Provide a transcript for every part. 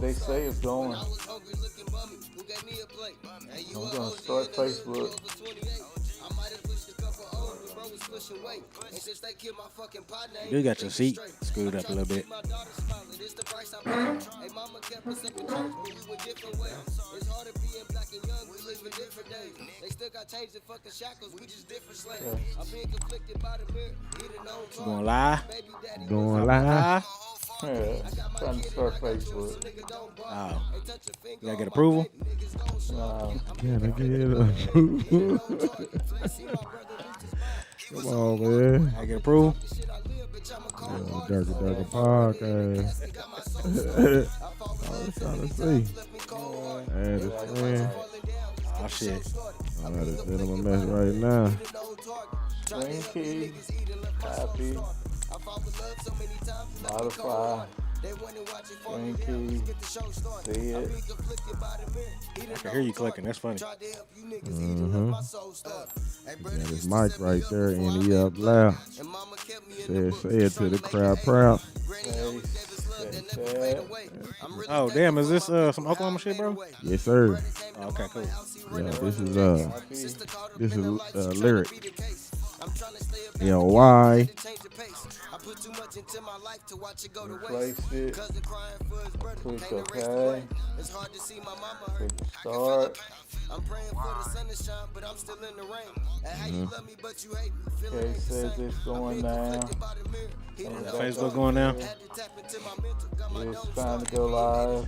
They say it's going. I'm gonna start Facebook. You got your seat screwed up a little bit. Going live? Going live. Yeah, trying to start Facebook. Oh. You gotta get approval? Can I get Come on, man. I get approval? Durka Durka podcast. I was trying to see. Hey, this friend. Oh, shit. I'm at this gentleman mess right now. Green key, copy, modify, green key, see it. I can hear you clicking. That's funny. Mm-hmm. Got his mic right there and he up loud. Say it to the crowd proud. Oh, damn. Is this some Oklahoma shit, bro? Yes, sir. Oh, okay, cool. Yeah, this is lyric. L-Y. Replace it. Click OK. Click start. Okay, says it's going down. Facebook going down? It's trying to go live.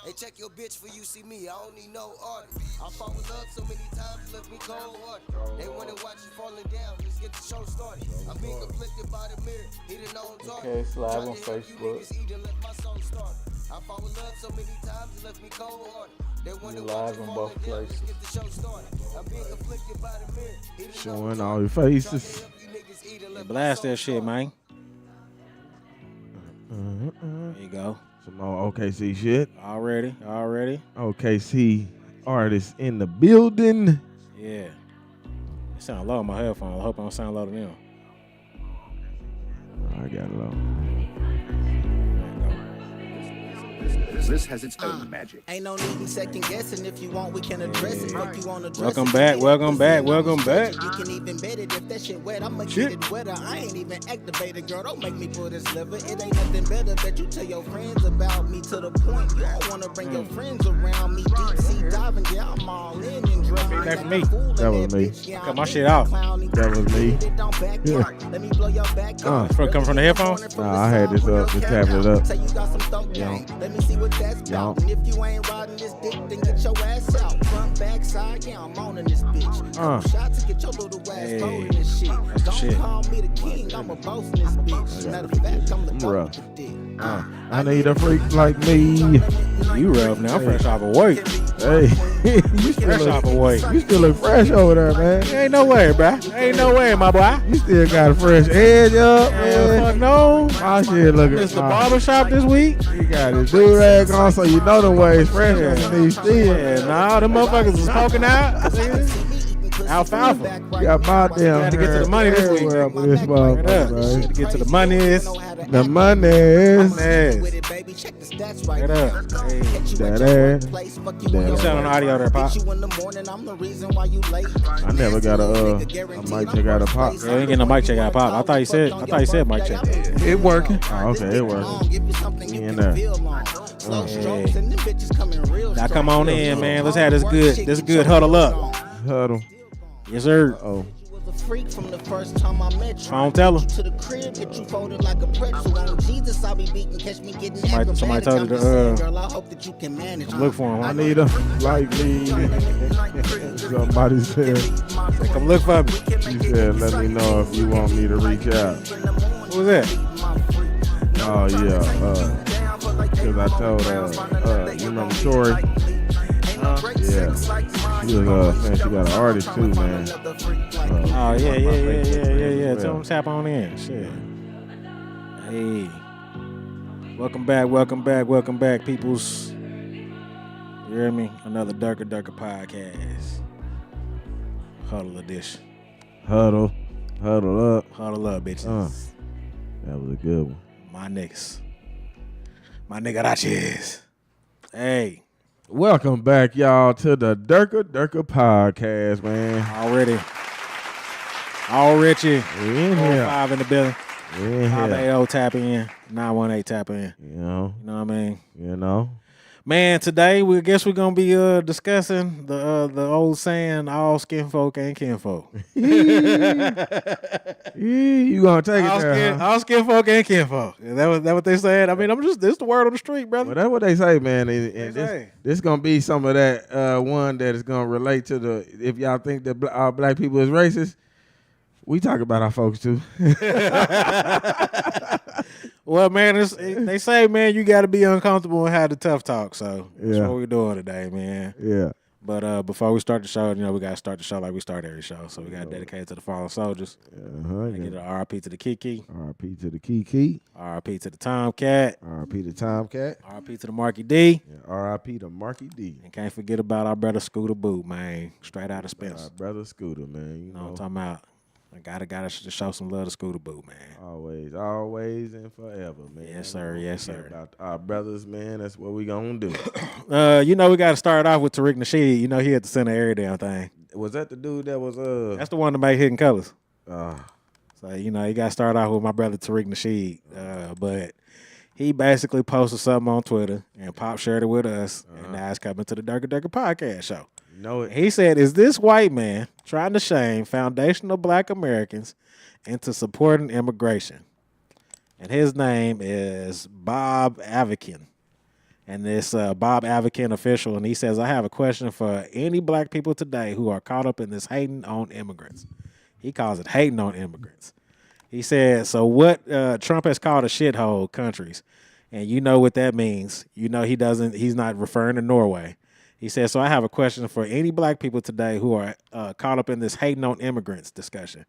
Hey, check your bitch for you see me. I don't need no artist. I fall in love so many times, left me cold hearted. They wanna watch you falling down. Let's get the show started. I'm being conflicted by the mirror. He didn't know I'm talking. Okay, it's live on Facebook. I fall in love so many times, left me cold hearted. They wanna live on both places. Get the show started. I'm being conflicted by the mirror. Showing all your faces. Yeah, blast that shit, man. There you go. Some more OKC shit. Already. OKC artists in the building. Yeah. It sound low on my headphones. I hope I don't sound low to them. I got it low. This has its own magic. Ain't no need in second guessing. If you want, we can address it. If you want to address Welcome it, back. You can even bet it if that shit wet. I'ma get it wetter. I ain't even activated, girl. Don't make me put this liver. It ain't nothing better that you tell your friends about me to the point you don't wanna bring your friends around me. Deep sea diving, yeah, I'm all in and drown. That's me. That was me. Cut my shit off. That was me. Yeah. Let me blow your back. Come from the headphones? Nah, I had this up, just tapping it up. Say you got some throat game. Let me see what that's about. And if you ain't riding this dick, then get your ass out. Front, back, side, yeah, I'm on in this bitch. Shots to get your little ass thrown in this shit. Don't call me the king, I'm a boss in this bitch. Matter of fact, I'm the dog with the dick. I need a freak like me. You rough now. I'm fresh off of work. Hey, you still look fresh over there, man. Ain't no way, bro. Ain't no way, my boy. You still got a fresh edge up, man. Fuck no. My shit looking. It's the barbershop this week. You got his do-rag on, so you know the way it's fresh in these still. Yeah, nah, them motherfuckers is poking out. Alfalfa. Got my damn. Gotta get to the money this week. This motherfucker, Gotta get to the monies. The monies. Get up. Hey. That ass. You sound on the audio there, Pop. I never got a mic check out of Pop. Yeah, we ain't getting no mic check out of Pop. I thought you said mic check. It working. Oh, okay, it working. In there. Hey. Now come on in, man. Let's have this good huddle up. Huddle. Yes, sir. Oh. Freak from the first time I met you. I don't tell him. To the crib, get you folded like a pretzel. On Jesus, I'll be beating, catch me getting Somebody told you to girl, I hope that you can manage. look for him. I need a like me. Somebody said. Come look for me. She said, let me know if you want me to reach out. Who was that? Oh yeah. Cause I told you remember Tori? Yeah. She was saying she got an artist too, man. Oh yeah. Tell them tap on in. Shit. Hey. Welcome back, peoples. You hear me? Another Durka Durka podcast. Huddle edition. Huddle up. Huddle up, bitches. was a good one. My niggas. My niggarachis. Hey. Welcome back, y'all, to the Durka Durka podcast, man. Already. We in here. 5 in the building. We in here. 580 tap in. 918 tap in. You know. You know what I mean? You know. Man, today we guess we're gonna be discussing the old saying, all skin folk ain't kinfolk. You gonna take it there, huh? All skin folk ain't kinfolk. Is that what they said? I mean, this the word on the street, brother. Well, that's what they say, man. And say. this gonna be some of that one that is gonna relate to the. If y'all think that our black people is racist, we talk about our folks too. Well, man, they say, man, you got to be uncomfortable and have the tough talk. So that's Yeah. what we're doing today, man. Yeah. But before we start the show, we got to start the show like we start every show. So we got to dedicate it to the fallen soldiers. Get an RIP to the Kiki. RIP to the Kiki. RIP to the Tomcat. RIP to Tomcat. RIP to the Marky D. Yeah, RIP to Marky D. And can't forget about our brother Scooter Boot, man. Straight out of Spencer. Our brother Scooter, man. You know what I'm talking about? I gotta show some love to Scooter Boot, man. Always and forever, man. Yes, sir. Yes, sir. About our brothers, man. That's what we gonna do. We got to start off with Tariq Nasheed. He at the center of every damn thing. Was that the dude that was That's the one that made Hidden Colors. Uh, So you got to start off with my brother Tariq Nasheed. But he basically posted something on Twitter and Pop shared it with us, and now it's coming to the Durka Durka podcast show. know it. He said, "Is this white man trying to shame foundational Black Americans into supporting immigration?" And his name is Bob Avakin. And this Bob Avakin official, and he says, "I have a question for any Black people today who are caught up in this hating on immigrants." He calls it hating on immigrants. He said, "So what Trump has called a shithole countries, and you know what that means. You know he's not referring to Norway." He says, "So I have a question for any Black people today who are caught up in this hating on immigrants discussion.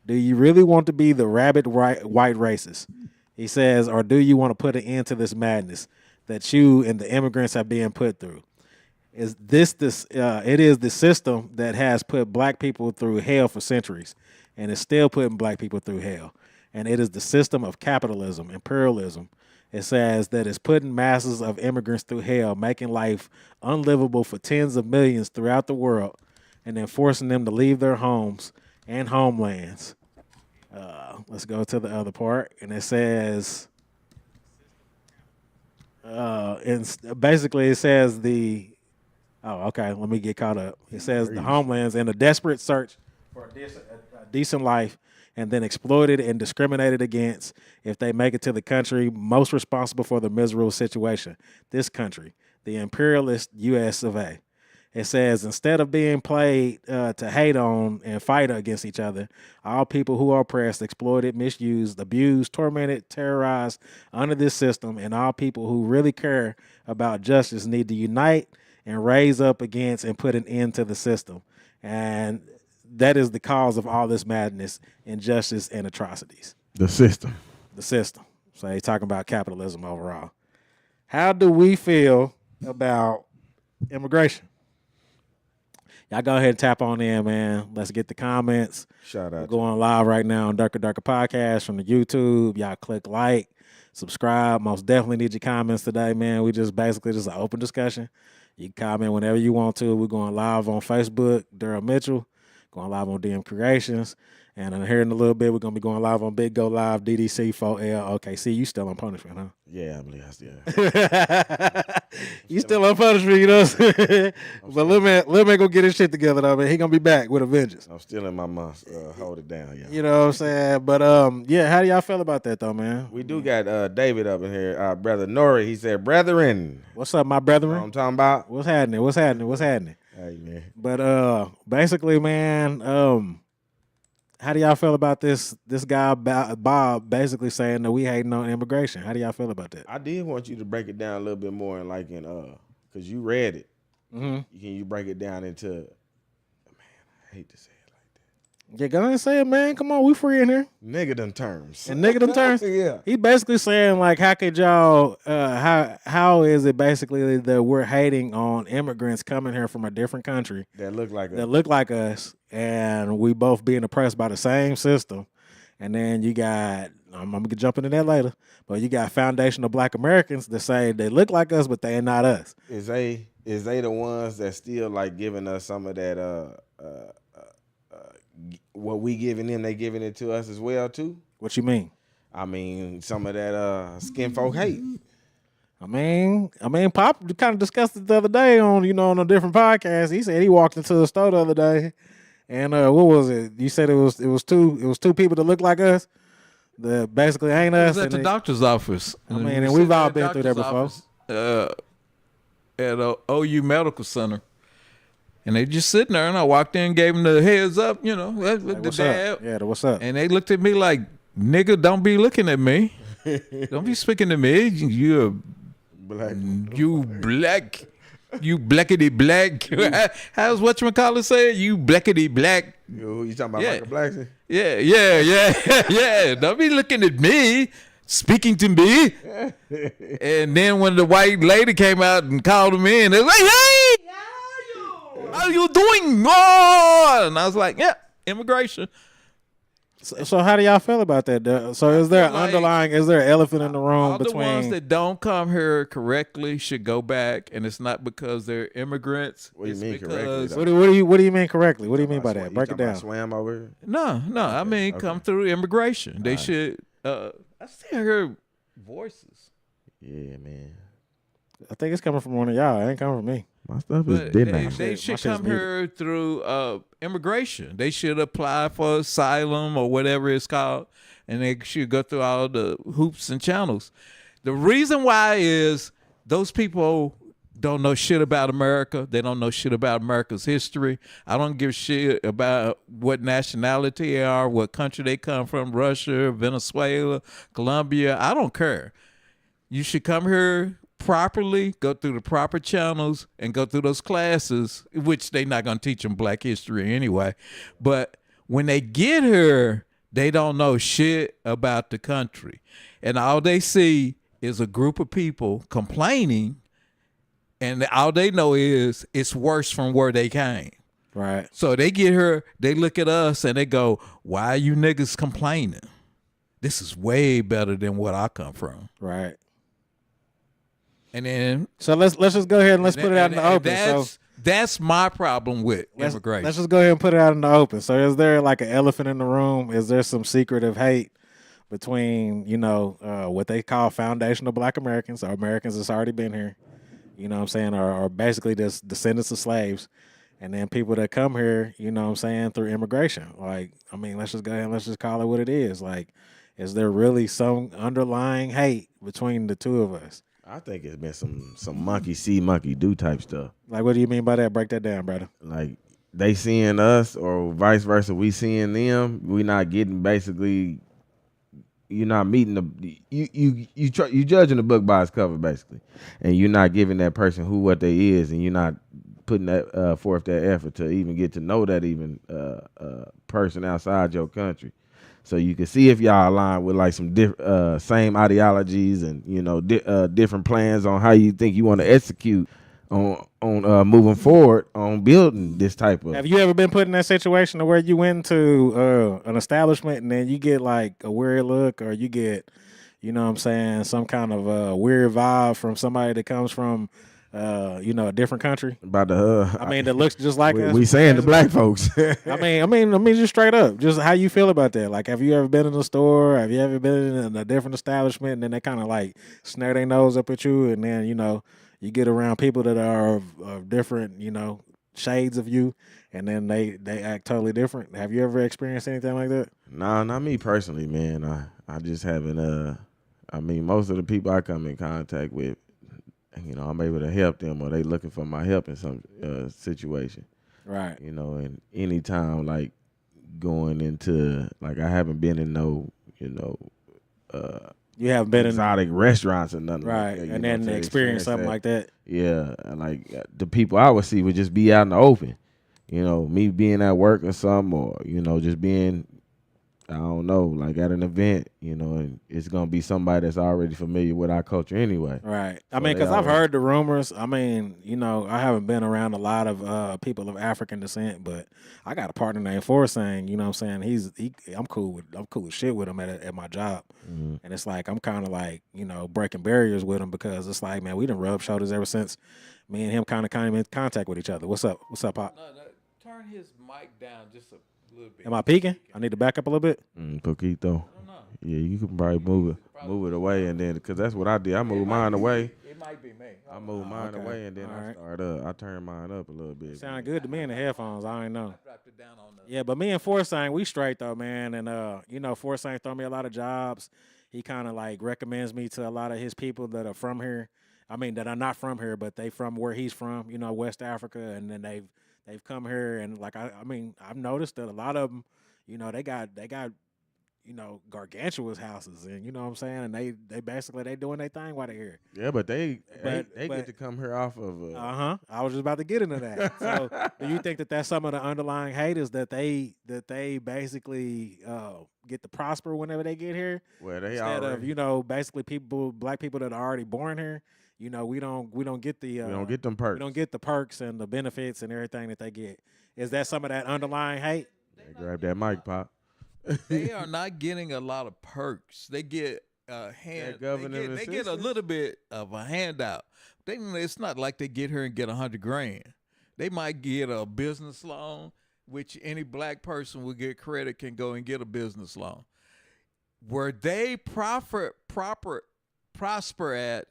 Do you really want to be the rabid white racist?" He says, "Or do you want to put an end to this madness that you and the immigrants are being put through? It is the system that has put Black people through hell for centuries and is still putting Black people through hell. And it is the system of capitalism, imperialism. It says that it's putting masses of immigrants through hell, making life unlivable for tens of millions throughout the world, and then forcing them to leave their homes and homelands." Let's go to the other part. And it says, basically it says let me get caught up. It says the homelands in a desperate search for a decent life, and then exploited and discriminated against if they make it to the country most responsible for the miserable situation. This country, the imperialist U.S. of A. It says, instead of being played to hate on and fight against each other, all people who are oppressed, exploited, misused, abused, tormented, terrorized under this system, and all people who really care about justice need to unite and raise up against and put an end to the system. And that is the cause of all this madness, injustice, and atrocities. The system. So he's talking about capitalism overall. How do we feel about immigration? Y'all go ahead and tap on in, man. Let's get the comments. Shout out. We're going live right now on Durka Durka Podcast from the YouTube. Y'all click like, subscribe. Most definitely need your comments today, man. We just basically an open discussion. You can comment whenever you want to. We're going live on Facebook, Daryl Mitchell. Going live on DM Creations. And here in a little bit, we're going to be going live on Big Go Live, DDC, 4L. OKC, you still on punishment, huh? Yeah, I believe I still. You still on punishment, you know what I'm saying? But Lil Man gonna get his shit together, though, man. He gonna be back with a vengeance. I'm still in my month. Hold it down, yeah. You know what I'm saying? But, yeah, how do y'all feel about that, though, man? We do got David up in here. Our brother Nori, he said, "Brethren." What's up, my brethren? You know what I'm talking about? What's happening? Hey, man. But basically, man, how do y'all feel about this guy Bob basically saying that we hating on immigration? How do y'all feel about that? I did want you to break it down a little bit more and because you read it. Mm-hmm. Can you break it down into, man, I hate to say it like that. Yeah, go ahead and say it, man. Come on, we free in here. Negative terms. In negative terms? Yeah. He basically saying, like, how could y'all, how is it basically that we're hating on immigrants coming here from a different country That look like us, and we both being oppressed by the same system, and then you got I'm gonna jump into that later. But you got foundational Black Americans that say they look like us, but they are not us. Is they the ones that still like giving us some of that what we giving them, they giving it to us as well too? What you mean? I mean, some of that skin folk hate. I mean, Pop kind of discussed it the other day on a different podcast. He said he walked into the store the other day, and what was it? You said it was two people that look like us, that basically ain't us. It was at the doctor's office. I mean, and we've all been through that before. At OU Medical Center. And they just sitting there, and I walked in, gave them the heads up, Like, the what's dab. up? Yeah, what's up? And they looked at me like, nigga, don't be looking at me. Don't be speaking to me. You black. You blackity black. How's whatchamacallit say? You blackity black. You talking about Michael Blackson? Yeah. Don't be looking at me, speaking to me. And then when the white lady came out and called him in, they was like, hey, how you doing? Oh! And I was like, yeah, immigration. So how do y'all feel about that? So is there is there an elephant in the room all between the ones that don't come here correctly should go back, and it's not because they're immigrants. What do you mean because correctly? What do you mean correctly? What do you mean by that? Break it down. Swam over here? No. I mean, come through immigration. They should. I still hear voices. Yeah, man. I think it's coming from one of y'all. It ain't coming from me. My stuff is But dead. they should come here through immigration. They should apply for asylum or whatever it's called, and they should go through all the hoops and channels. The reason why is those people don't know shit about America. They don't know shit about America's history. I don't give a shit about what nationality they are, what country they come from, Russia, Venezuela, Colombia. I don't care. You should come here properly, go through the proper channels, and go through those classes, which they're not going to teach them black history anyway. But when they get here, they don't know shit about the country. And all they see is a group of people complaining, and all they know is it's worse from where they came. Right. So they get here, they look at us, and they go, why are you niggas complaining? This is way better than what I come from. Right. And then so let's just go ahead and put it out in the open. That's my problem with immigration. Let's just go ahead and put it out in the open. So is there like an elephant in the room? Is there some secretive hate between, what they call foundational Black Americans or Americans that's already been here, you know what I'm saying, or basically just descendants of slaves, and then people that come here, you know what I'm saying, through immigration? Like, I mean, let's just go ahead and let's just call it what it is. Like, is there really some underlying hate between the two of us? I think it's been some monkey see, monkey do type stuff. Like, what do you mean by that? Break that down, brother. Like, they seeing us or vice versa, we seeing them. We not getting basically. You're not meeting you judging the book by its cover basically, and you're not giving that person what they is, and you're not putting that forth that effort to even get to know that even person outside your country. So you can see if y'all align with like some same ideologies and different plans on how you think you want to execute on moving forward on building this type of. Have you ever been put in that situation where you went to an establishment and then you get like a weird look, or you get, some kind of weird vibe from somebody that comes from a different country? About the I mean, that looks just like us. We saying the black folks. I mean, just straight up, just how you feel about that. Like, have you ever been in a store? Have you ever been in a different establishment, and then they kind of like snare their nose up at you, and then you get around people that are of different shades of you, and then they act totally different? Have you ever experienced anything like that? Nah, not me personally, man. I just haven't. I mean, most of the people I come in contact with, I'm able to help them, or they looking for my help in some situation. Right. And anytime like going into like I haven't been in no, you haven't been exotic restaurants or nothing. Right. Like that, and then experience something like that. Yeah. Like the people I would see would just be out in the open. Me being at work or something, or just being I don't know, like at an event, you know, and it's gonna be somebody that's already familiar with our culture anyway. Right. I So mean, they because I've already- heard the rumors. I mean, you know, I haven't been around a lot of people of African descent, but I got a partner named Forsang. You know what I'm saying? I'm cool with shit with him at my job, Mhm. and it's like I'm kind of like, you know, breaking barriers with him because it's like, man, we done rubbed shoulders ever since me and him kind of came in contact with each other. What's up? What's up, Pop? No, turn his mic down just a little bit. Am I peeking? I need to back up a little bit. Poquito. I don't know. Yeah, you can probably move it away, and then because that's what I did. I moved mine away. It might be me. I moved mine okay. away, and then All I right. started up. I turned mine up a little bit. Sound good to me in the headphones. I ain't know. Dropped it down on the. Yeah, but me and Forsang, we straight though, man. And you know, Forsang throw me a lot of jobs. He kind of like recommends me to a lot of his people that are from here. I mean, that are not from here, but they from where he's from. You know, West Africa, and then they've come here, and like I mean, I've noticed that a lot of them, you know, they got you know, gargantuous houses, and you know what I'm saying, and they basically they doing their thing while they're here. Yeah, but they But- get to come here off of. I was just about to get into that. So, do you think that that's some of the underlying hate is that they basically get to prosper whenever they get here, Well, they instead already. of, you know, basically black people that are already born here? You know, we don't get the we don't get them perks. we don't get the perks and the benefits and everything that they get. Is that some of that underlying hate? Yeah, grab that mic, Pop. They are not getting a lot of perks. They get a hand. government They get a assistance? little bit of a handout. It's not like they get here and get $100 grand. They might get a business loan, which any black person will get credit can go and get a business loan. Where they prosper at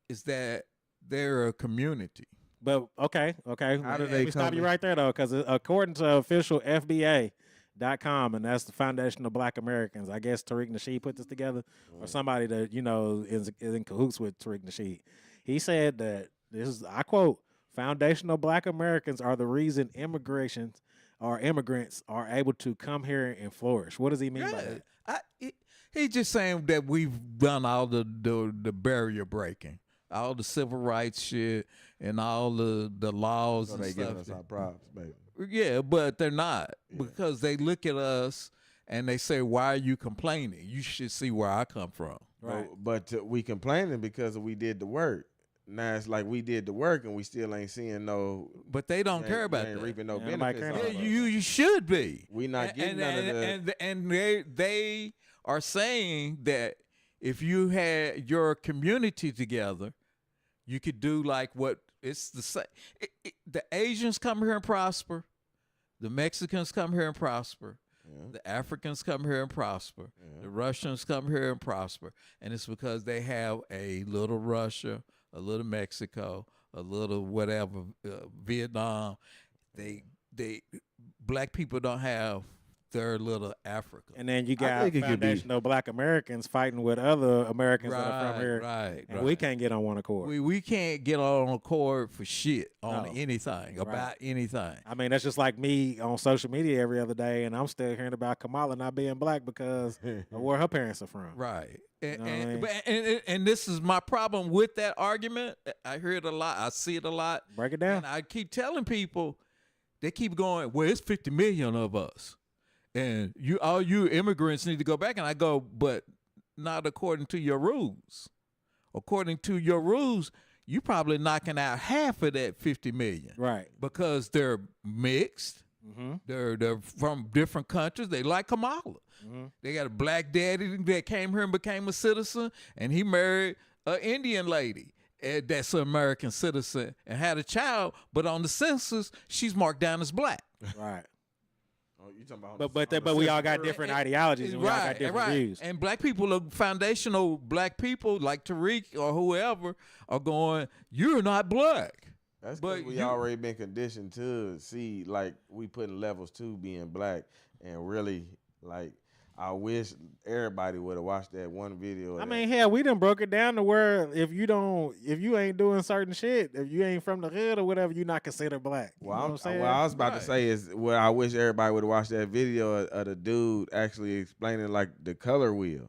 is that they're a community. But okay. How do Let they me stop come you in? right there though, because according to official FBA.com, and that's the Foundation of Black Americans. I guess Tariq Nasheed put this together, or somebody that, you know, is in cahoots with Tariq Nasheed. He said that this is, I quote, "Foundational Black Americans are the reason immigrants are able to come here and flourish." What does he mean by that? He's just saying that we've done all the barrier breaking, all the civil rights shit, and all the laws So and they stuff. giving us our props, baby. Yeah, but they're not, because they look at us and they say, "Why are you complaining? You should see where I come from." Right. But we complaining because we did the work. Now it's like we did the work and we still ain't seeing no. But they don't we care ain't- about we ain't that. reaping no Yeah, nobody benefits. care off Yeah, of it. you should be. We not getting none of the. And they are saying that if you had your community together, you could do like what it's the same. The Asians come here and prosper, the Mexicans come here and prosper, the Africans come here and prosper, the Russians come here and prosper, and it's because they have a little Russia, a little Mexico, a little whatever, Vietnam. They black people don't have their little Africa. And then you got think it could be- Foundational Black Americans fighting with other Americans that are from here, right, and we can't get on one accord. We can't get on accord for shit on No. anything about anything. I mean, that's just like me on social media every other day, and I'm still hearing about Kamala not being black because of where her parents are from. Right. And, know what I mean? and this is my problem with that argument. I hear it a lot. I see it a lot. Break it down. And I keep telling people, they keep going, well, it's 50 million of us. And all you immigrants need to go back. And I go, but not according to your rules. According to your rules, you probably knocking out half of that 50 million. Right. Because they're mixed. Mm-hmm. They're from different countries. They like Kamala. Mm-hmm. They got a black daddy that came here and became a citizen, and he married an Indian lady that's an American citizen and had a child, but on the census, she's marked down as black. Right. Oh, you talking about? But we all got different ideologies and we all got different views. And black people, foundational black people like Tariq or whoever, are going, you're not black. That's because But we you- already been conditioned to see like we putting levels to being black, and really like I wish everybody would have watched that one video. I mean, hell, we done broke it down to where if you ain't doing certain shit, if you ain't from the hood or whatever, you're not considered black. You know what I'm saying? what I was about to Right. say is, what I wish everybody would have watched that video of the dude actually explaining like the color wheel.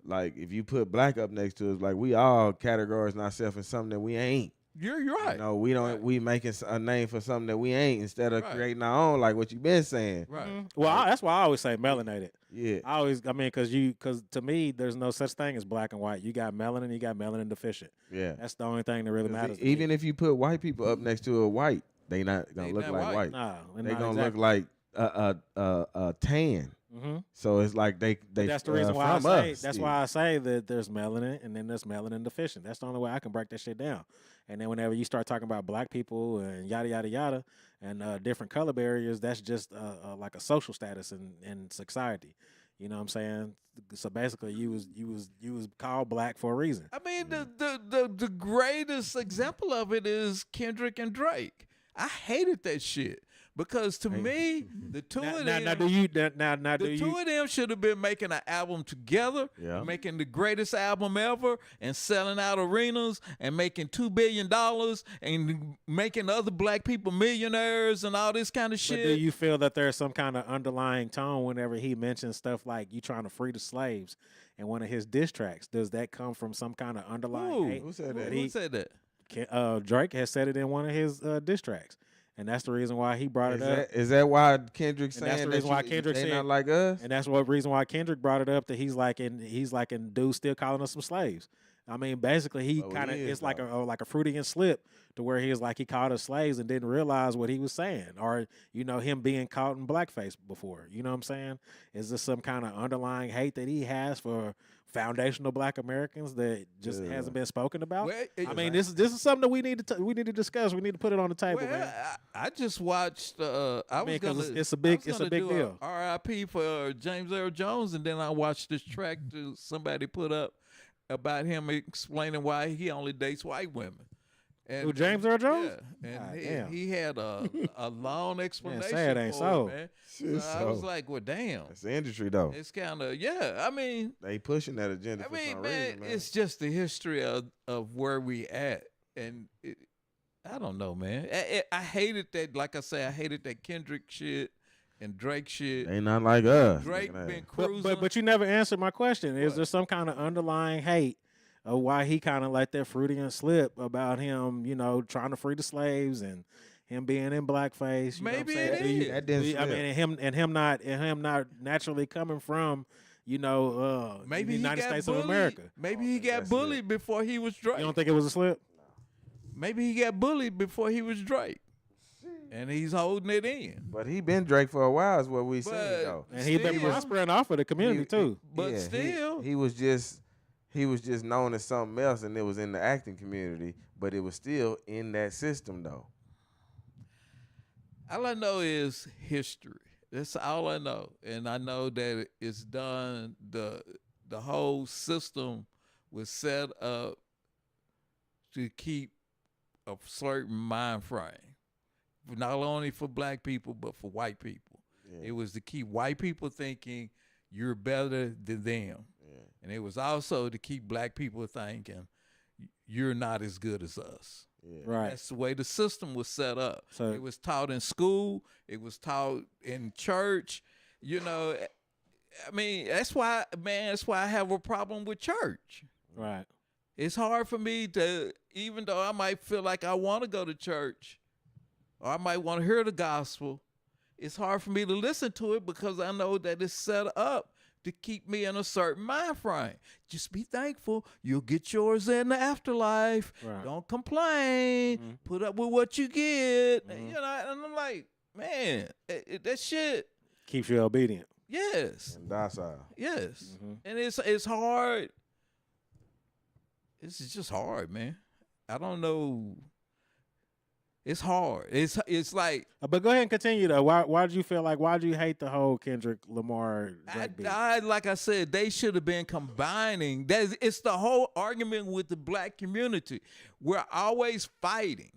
Like if you put black up next to us, like we all categorizing ourselves in something that we ain't. You're right. You know, we don't. Right. We making a name for something that we ain't instead of Right. creating our own, like what you been saying. Right. Well, that's why I always say melanated. Yeah. I mean, because to me, there's no such thing as black and white. You got melanin, you got melanin deficient. Yeah. That's the only thing that really matters. Even if you put white people up next to a white, they not gonna look not like white. No, They gonna look like a tan. Mm-hmm. So it's like they That's the reason why I from say. us, That's yeah. why I say that there's melanin and then there's melanin deficient. That's the only way I can break that shit down. And then whenever you start talking about black people and yada yada yada and different color barriers, that's just like a social status in society. You know what I'm saying? So basically, you was called black for a reason. I mean, the greatest example of it is Kendrick and Drake. I hated that shit because to me, the two of them, two of them should have been making an album together, making the greatest album ever, and selling out arenas and making $2 billion and making other black people millionaires and all this kind of shit. But do you feel that there's some kind of underlying tone whenever he mentions stuff like you trying to free the slaves in one of his diss tracks? Does that come from some kind of underlying hate? Who said that? Who said that? Drake has said it in one of his diss tracks, and that's the reason why he brought it up. Is that why Kendrick saying that's the reason why Kendrick they said not like us? And that's what reason why Kendrick brought it up that he's like in dudes still calling us some slaves. I mean, basically, he kind of it's like a Freudian slip to where he was like he called us slaves and didn't realize what he was saying, or him being caught in blackface before. You know what I'm saying? Is this some kind of underlying hate that he has for foundational Black Americans that just hasn't been spoken about? Well, I mean, this is something that we need to discuss. We need to put it on the table, man. I just watched. It's a big deal. R.I.P. for James Earl Jones, and then I watched this track that somebody put up about him explaining why he only dates white women. Who, James Earl Jones? Yeah, and he had a long explanation. say it ain't so. Man. So I was like, well, damn. It's the industry though. It's kind of I mean, they pushing that agenda. I for mean, some man, reason, man. it's just the history of where we at, and I don't know, man. I hated that. Like I say, I hated that Kendrick shit and Drake shit. They not like us. Drake been cruising. But you never answered my question. Is there some kind of underlying hate of why he kind of let that Freudian slip about him, trying to free the slaves and him being in blackface? Maybe it is. That didn't slip. I mean, and him not naturally coming from, maybe the United States of America. Maybe he got bullied before he was Drake. You don't think it was a slip? Maybe he got bullied before he was Drake. And he's holding it in. But he been Drake for a while, is what we saying though. And he been prospering off of the community too. But still, he was just known as something else, and it was in the acting community, but it was still in that system though. all I know is history. That's all I know, and I know that it's done. The whole system was set up to keep a certain mind frame, not only for black people but for white people. Yeah. It was to keep white people thinking you're better than them, and it was also to keep black people thinking you're not as good as us. Yeah. Right. That's the way the system was set up. So it was taught in school. It was taught in church. I mean, that's why I have a problem with church. Right. It's hard for me to, even though I might feel like I want to go to church or I might want to hear the gospel, it's hard for me to listen to it because I know that it's set up to keep me in a certain mind frame. Just be thankful. You'll get yours in the afterlife. Right. Don't complain. Mm-hmm. Put up with what you get. Mm-hmm. And I'm like, man, that shit keeps you obedient. Yes. And docile. Yes. Mm-hmm. And it's hard. It's just hard, man. I don't know. It's hard. It's like. But go ahead and continue though. Why did you feel like? Why do you hate the whole Kendrick Lamar? Like I said, they should have been combining. It's the whole argument with the black community. We're always fighting.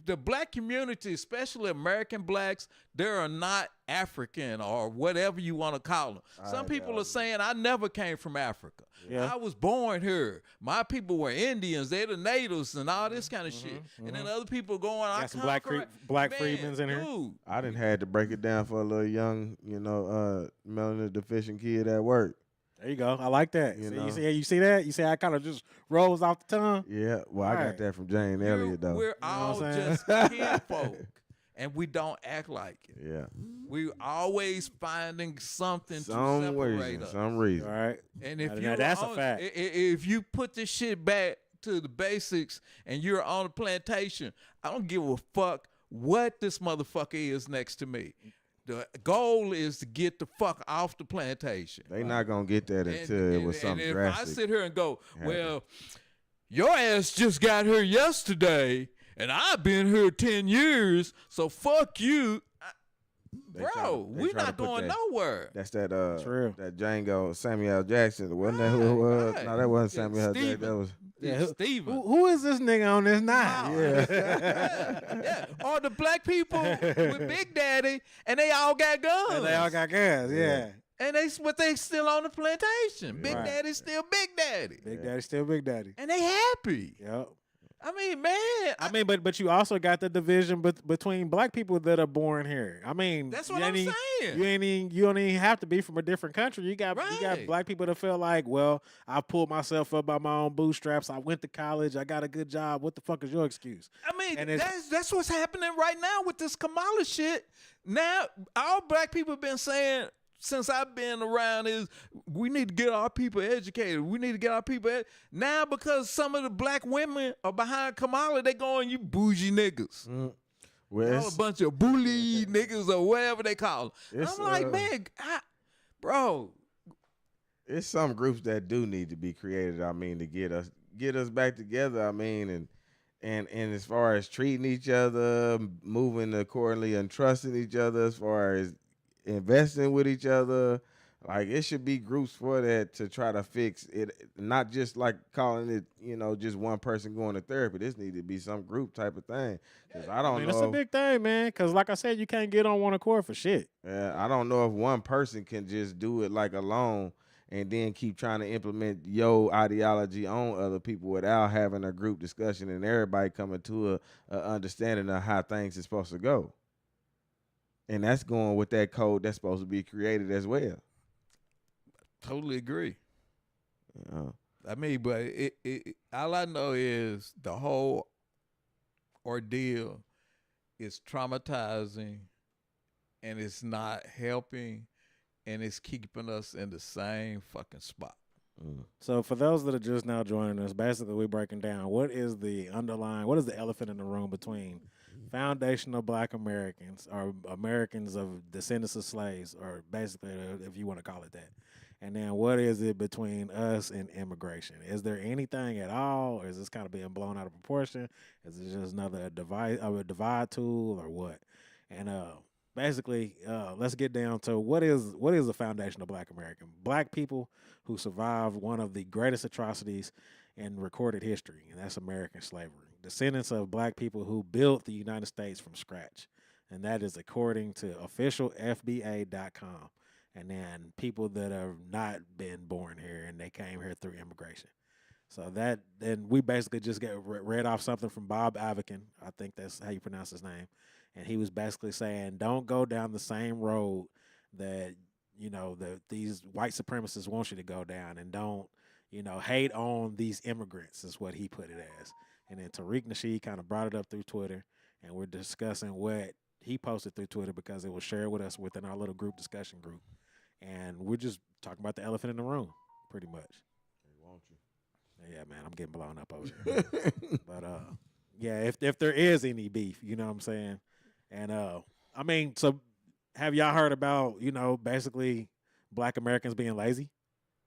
The black community, especially American blacks, they are not African or whatever you want to call them. Some people are saying, I never came from Africa. Yeah. I was born here. My people were Indians. They're the natives and all this kind of shit. And then other people going, I some come black freedmen's in here. I didn't had to break it down for a little young, melanin deficient kid at work. There you go. I like that. You See, know? you see that? You see how it kind of just rolls off the tongue? Yeah. Well, I got Right. that from Jane Elliott though. We're what all I'm saying? just kinfolk, and we don't act like it. Yeah. We always finding something to Some separate reason. us. Some reason. All right. And if Now you that's a fact. if you put this shit back to the basics and you're on the plantation, I don't give a fuck what this motherfucker is next to me. The goal is to get the fuck off the plantation. They not gonna get that until it was something and if drastic. I sit here and go, well, your ass just got here yesterday, and I've been here 10 years, so fuck you. Bro, we're try to not put going that- nowhere. That's that real. that Django Samuel L. Jackson. Wasn't that who it was? Right. No, that wasn't Yeah, Samuel L. Jackson. Steven. That was Yeah, Steven. Who is this nigga on this nine? Yeah. Or the black people with Big Daddy, and they all got guns. And they all got gas. Yeah. And they still on the plantation. Big Right. Daddy's still Big Daddy. Big Daddy still Big Daddy. And they happy. Yep. I mean, man. I mean, but you also got the division between black people that are born here. I mean, That's what you I'm ain't saying. You don't even have to be from a different country. You got Right. black people that feel like, well, I pulled myself up by my own bootstraps. I went to college. I got a good job. What the fuck is your excuse? I mean, And it's- that's what's happening right now with this Kamala shit. Now, all black people have been saying since I've been around is we need to get our people educated. We need to get our people now because some of the black women are behind Kamala. They going, you bougie niggas. well, All it's- a bunch of bully niggas or whatever they call them. It's, I'm like, man, bro. it's some groups that do need to be created. I mean, to get us back together. I mean, and as far as treating each other, moving accordingly, and trusting each other, as far as investing with each other, like it should be groups for that to try to fix it. Not just like calling it, just one person going to therapy. This need to be some group type of thing. Because I don't I mean, know. it's a big thing, man. Because like I said, you can't get on one accord for shit. I don't know if one person can just do it like alone and then keep trying to implement your ideology on other people without having a group discussion and everybody coming to a understanding of how things is supposed to go. And that's going with that code that's supposed to be created as well. Totally agree. Yeah. I mean, but it all I know is the whole ordeal is traumatizing, and it's not helping, and it's keeping us in the same fucking spot. So for those that are just now joining us, basically we're breaking down what is the elephant in the room between foundational black Americans or Americans of descendants of slaves, or basically if you want to call it that. And then what is it between us and immigration? Is there anything at all, or is this kind of being blown out of proportion? Is it just another divide tool, or what? And basically, let's get down to what is the foundation of black American? Black people who survived one of the greatest atrocities in recorded history, and that's American slavery. Descendants of black people who built the United States from scratch, and that is according to official FBA.com. And then people that have not been born here and they came here through immigration. So then we basically just read off something from Bob Avakin. I think that's how you pronounce his name. And he was basically saying, don't go down the same road that, these white supremacists want you to go down, and don't, hate on these immigrants is what he put it as. And then Tariq Nasheed kind of brought it up through Twitter, and we're discussing what he posted through Twitter because it was shared with us within our little discussion group. And we're just talking about the elephant in the room, pretty much. Won't you? Yeah, man, I'm getting blown up over here. But yeah, if there is any beef, you know what I'm saying? And I mean, so have y'all heard about, basically black Americans being lazy?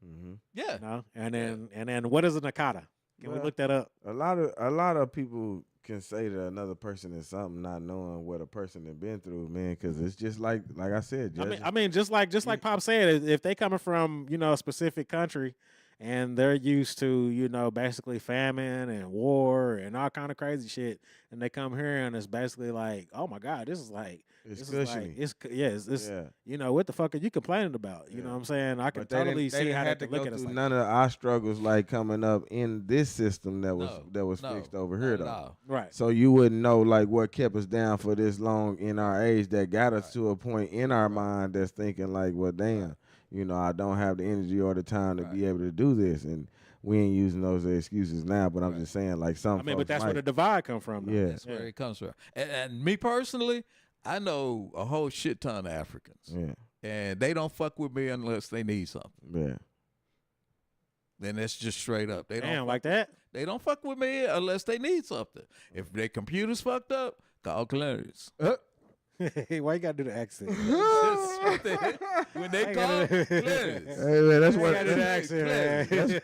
Mm-hmm. Yeah. No? And then what is a nakata? Can we look that up? A lot of people can say that another person is something, not knowing what a person has been through, man. Because it's just like I said, I mean, just like Pop said, if they coming from a specific country and they're used to basically famine and war and all kind of crazy shit, and they come here and it's basically like, oh my God, this is like It's this cushiony. is like it's what the fuck are you complaining about? You know what I'm saying? I can But they totally didn't see how they have to could look go at us through like none of our struggles like coming up in this system that was fixed over here though. No. right. So you wouldn't know like what kept us down for this long in our age that got us to a point in our mind that's thinking like, well, damn, I don't have the energy or the time to be able to do this, and we ain't using those as excuses now. But I'm just saying, like some. I mean, but that's where the divide come from. Though. Yeah, That's where it comes from. And me personally, I know a whole shit ton of Africans. Yeah, And they don't fuck with me unless they need something. yeah. Then that's just straight up. They Damn, don't like that. They don't fuck with me unless they need something. If their computer's fucked up, call Clarence. Why you gotta do the accent? When they call Clarence. Hey man, that's what. Gotta do the accent, man.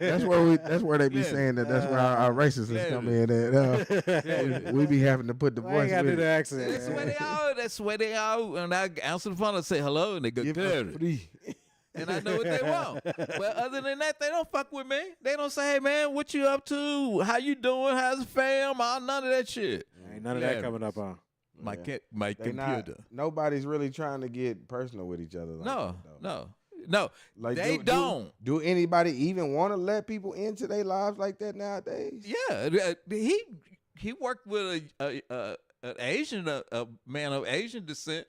That's where they be saying that. That's where our racists come in. At. We be having to put the Why voice you gotta with do the it. accent? That's where they are. That's where they are. And I answer the phone and say hello, and they go Give us Clarence. free. And I know what they want. But other than that, they don't fuck with me. They don't say, hey, man, what you up to? How you doing? How's the fam? None of that shit. Ain't none of that coming up on. My They computer. Nobody's really trying to get personal with each other. Like that, though. No. Like They don't. Do anybody even want to let people into their lives like that nowadays? Yeah. He worked with an Asian, a man of Asian descent.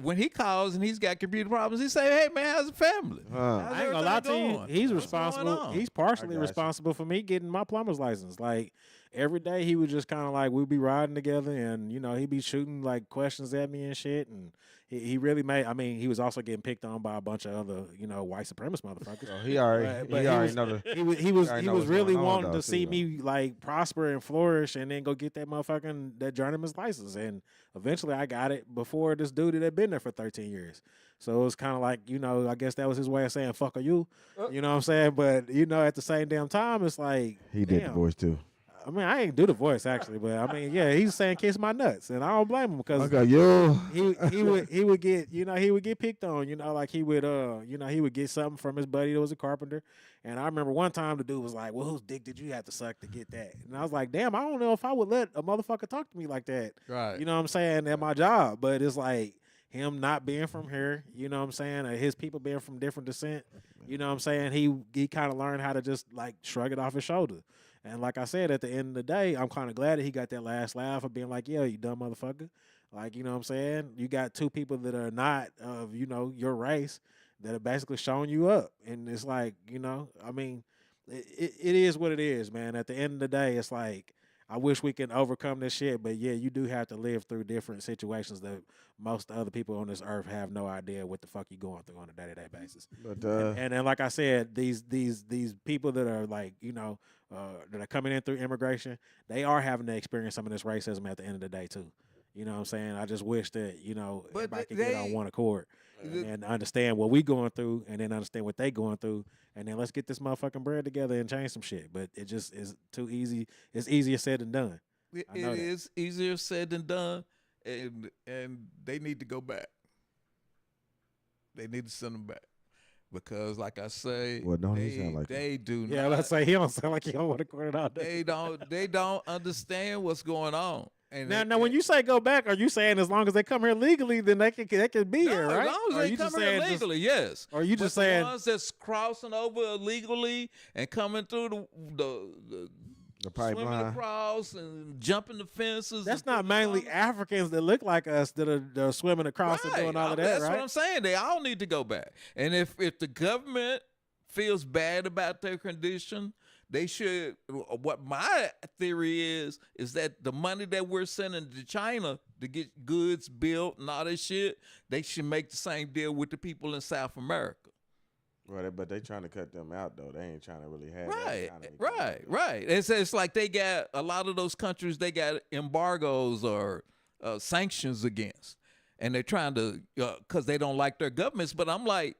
When he calls and he's got computer problems, he say, "Hey man, how's the family?" How's I ain't gonna lie to you. going? He's What's responsible. going on? He's partially I got you. responsible for me getting my plumber's license. Like every day, he would just kind of like we'd be riding together, and he'd be shooting like questions at me and shit. And he really made. I mean, he was also getting picked on by a bunch of other white supremacist motherfuckers. So he already know the. He was already know was what's really going on, wanting though, to see too, me like prosper and flourish, and then go get that journeyman's license. And eventually, I got it before this dude that had been there for 13 years. So it was kind of like I guess that was his way of saying "fuck are you," you know what I'm saying? But at the same damn time, it's like He did the damn. voice too. I mean, I ain't do the voice actually, but I mean, yeah, he's saying "kiss my nuts," and I don't blame him because Okay, yo. he would get he would get picked on, like he would get something from his buddy that was a carpenter. And I remember one time the dude was like, "Well, whose dick did you have to suck to get that?" And I was like, "Damn, I don't know if I would let a motherfucker talk to me like that." Right. You know what I'm saying? At my job, but it's like him not being from here, you know what I'm saying, or his people being from different descent, you know what I'm saying, he kind of learned how to just like shrug it off his shoulder. And like I said, at the end of the day, I'm kind of glad that he got that last laugh of being like, yeah, you dumb motherfucker. Like, you know what I'm saying? You got two people that are not of, your race that are basically showing you up. And it's like, I mean, it is what it is, man. At the end of the day, it's like, I wish we can overcome this shit, but yeah, you do have to live through different situations that most other people on this earth have no idea what the fuck you going through on a day-to-day basis. But And like I said, these people that are like that are coming in through immigration, they are having to experience some of this racism at the end of the day too. You know what I'm saying? I just wish that everybody could get on one accord and understand what we going through, and then understand what they going through, and then let's get this motherfucking bread together and change some shit. But it just is too easy. It's easier said than done. It is easier said than done, and they need to go back. They need to send them back. Because, like I say, Well, don't he sound like they do Yeah, not. let's say he don't sound like he don't want to quit it all day. They don't understand what's going on. And Now, when you say go back, are you saying as long as they come here legally, then they can be here, right? As long as Or they you come just here saying legally, yes. Or you just But saying the ones that's crossing over illegally and coming through the swimming pipeline. across and jumping the fences. that's and not putting mainly on- Africans that look like us that are swimming across and doing all of that, That's right? what I'm saying. They all need to go back. And if the government feels bad about their condition, they should. What my theory is that the money that we're sending to China to get goods built and all this shit, they should make the same deal with the people in South America. Right, but they trying to cut them out though. They ain't trying to really have that Right, economy. right. It's like they got a lot of those countries. They got embargoes or sanctions against, and they're trying to because they don't like their governments. But I'm like,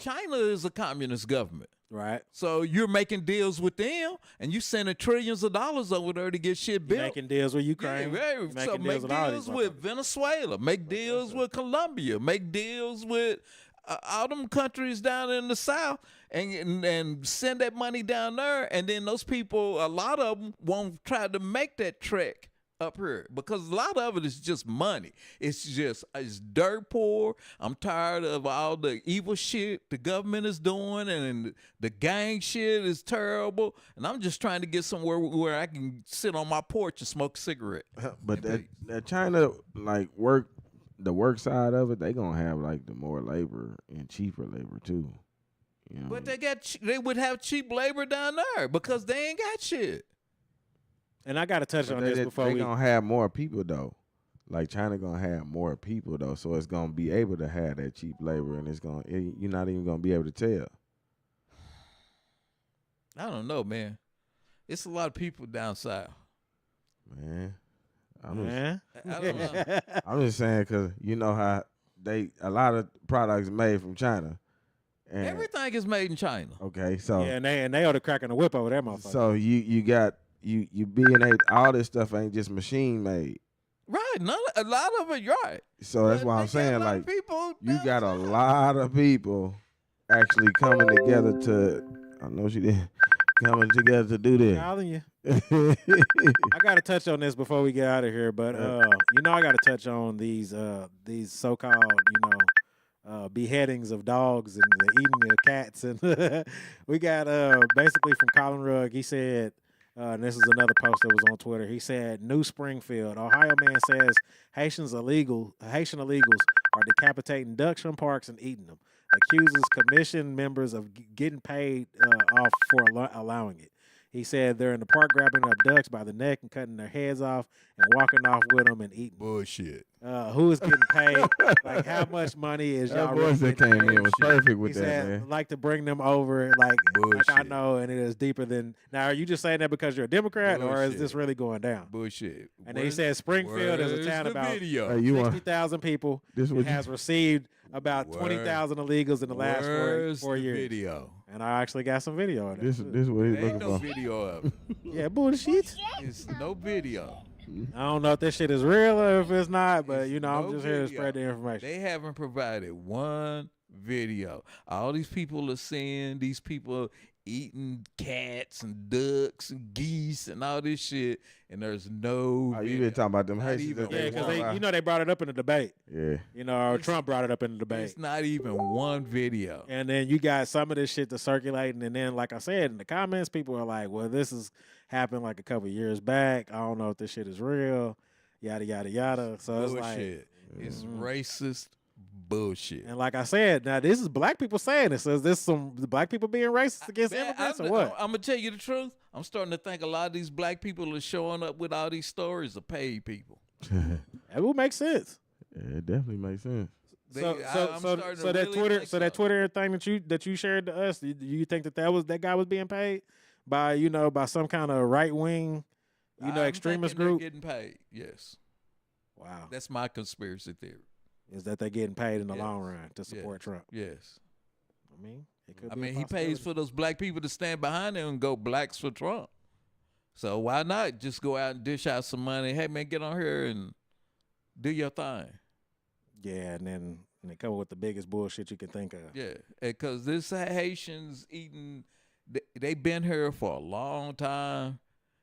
China is a communist government. Right. So you're making deals with them, and you sending trillions of dollars over there to get shit built. Making deals with Ukraine. Yeah, Making so make with all deals these with motherfuckers. Venezuela, make deals with Colombia, make deals with all them countries down in the South, and send that money down there, and then those people, a lot of them, won't try to make that trek up here because a lot of it is just money. It's dirt poor. I'm tired of all the evil shit the government is doing, and the gang shit is terrible. And I'm just trying to get somewhere where I can sit on my porch and smoke a cigarette. But that China the work side of it, they gonna have like the more labor and cheaper labor too. You know? But they would have cheap labor down there because they ain't got shit. And I got to touch on this before they we. gonna have more people though. Like China gonna have more people though, so it's gonna be able to have that cheap labor, and you're not even gonna be able to tell. I don't know, man. It's a lot of people down south. Man, I don't know. I'm just saying because you know how a lot of products made from China. And, Everything is made in China. Okay, so Yeah, and they ought to cracking the whip over that motherfucker. So you got you being able, all this stuff ain't just machine made. Right, a lot of it, you're right. So that's why I'm saying, like, you got a lot of people actually coming together to. I know she did coming together to do this. Calling you. I got to touch on this before we get out of here, but I got to touch on these so-called beheadings of dogs and the eating of cats, and we got basically from Colin Rugg. He said. And this is another post that was on Twitter. He said, New Springfield, Ohio man says Haitian illegals are decapitating ducks from parks and eating them. Accuses commission members of getting paid off for allowing it. He said they're in the park grabbing up ducks by the neck and cutting their heads off and walking off with them and eating. Bullshit. Who is getting paid? Like, how much money is y'all? That voice that came in was perfect with he that, said, man. Like to bring them over, like I know, and it is deeper than. Now, are you just saying that because you're a Democrat, or is this really going down? Bullshit. And he said Springfield is a town about 60,000 people. It has received about 20,000 illegals in the last 4 years. Video. And I actually got some video of it. This is what he's looking no for. Video of it. Yeah, bullshit. It's no video. I don't know if this shit is real or if it's not, but I'm no just here to video. spread the information. They haven't provided one video. All these people are seeing these people eating cats and ducks and geese and all this shit, and there's no. You been talking about them Haitians? Yeah, because they brought it up in the debate. Yeah, Trump brought it up in the debate. It's not even one video. And then you got some of this shit that's circulating, and then, like I said, in the comments, people are like, "Well, this has happened like a couple of years back. I don't know if this shit is real." Yada yada yada. So Bullshit. It's like racist bullshit. And like I said, now this is black people saying this. Is this some black people being racist against immigrants or what? I'm gonna tell you the truth. I'm starting to think a lot of these black people are showing up with all these stories of paid people. That would make sense. Yeah, it definitely makes sense. So that Twitter thing that you shared to us, do you think that guy was being paid by by some kind of right wing extremist group? Getting paid, yes. Wow, that's my conspiracy theory. Is that they're getting paid in the long run to support Trump? Yes. I mean, he pays for those black people to stand behind him and go blacks for Trump. So why not just go out and dish out some money? Hey man, get on here and do your thing. Yeah, and then they come up with the biggest bullshit you can think of. Yeah, because this Haitians eating, they've been here for a long time.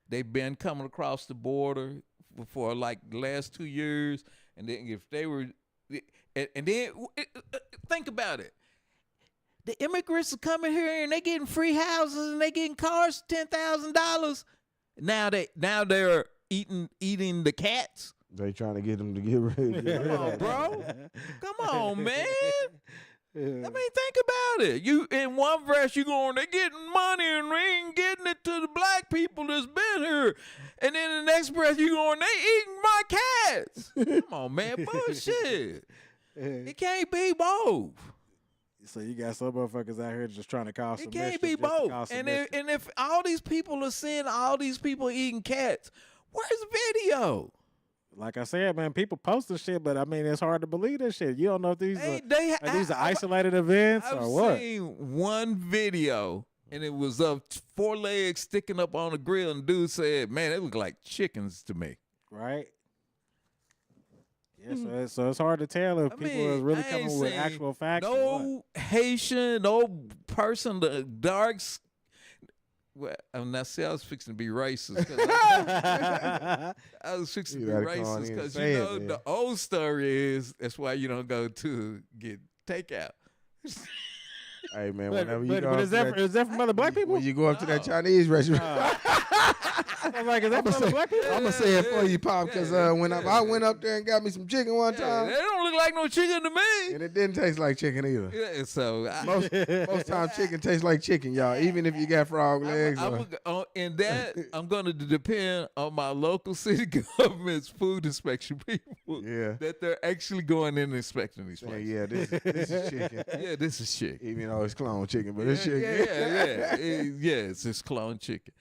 They've been coming across the border for like the last 2 years, and then if they were, and then think about it. The immigrants are coming here and they getting free houses and they getting cars for $10,000. Now they're eating the cats. They trying to get them to get ready. Come on, bro. Come on, man. I mean, think about it. You in one verse, you going, they getting money and they ain't getting it to the black people that's been here. And then the next breath, you going, they eating my cats. Come on, man. Bullshit. It can't be both. So you got some motherfuckers out here just trying to cause some mischief. It can't be both. And if all these people are seeing all these people eating cats, where's the video? Like I said, man, people posting shit, but I mean, it's hard to believe this shit. You don't know if these are isolated events or what. I've seen one video, and it was of 4 legs sticking up on the grill, and dude said, man, they look like chickens to me. Right? Yeah, so it's hard to tell if people are really coming with actual facts. No Haitian, no person, the dark. Well, I was fixing to be racist. I was fixing to be racist because the old story is that's why you don't go to get takeout. Hey man, whenever you go, is that from other black people? When you go up to that Chinese restaurant. I'm like, is that for the black people? I'm gonna say it for you, Pop, because when I went up there and got me some chicken one time, They don't look like no chicken to me. and it didn't taste like chicken either. Yeah, so Most times chicken tastes like chicken, y'all. Even if you got frog legs. in that, I'm going to depend on my local city government's food inspection people. Yeah. That they're actually going in and inspecting these places. Yeah, this is chicken. Yeah, this is chicken. Even though it's clone chicken, but it's chicken. Yes, it's clone chicken.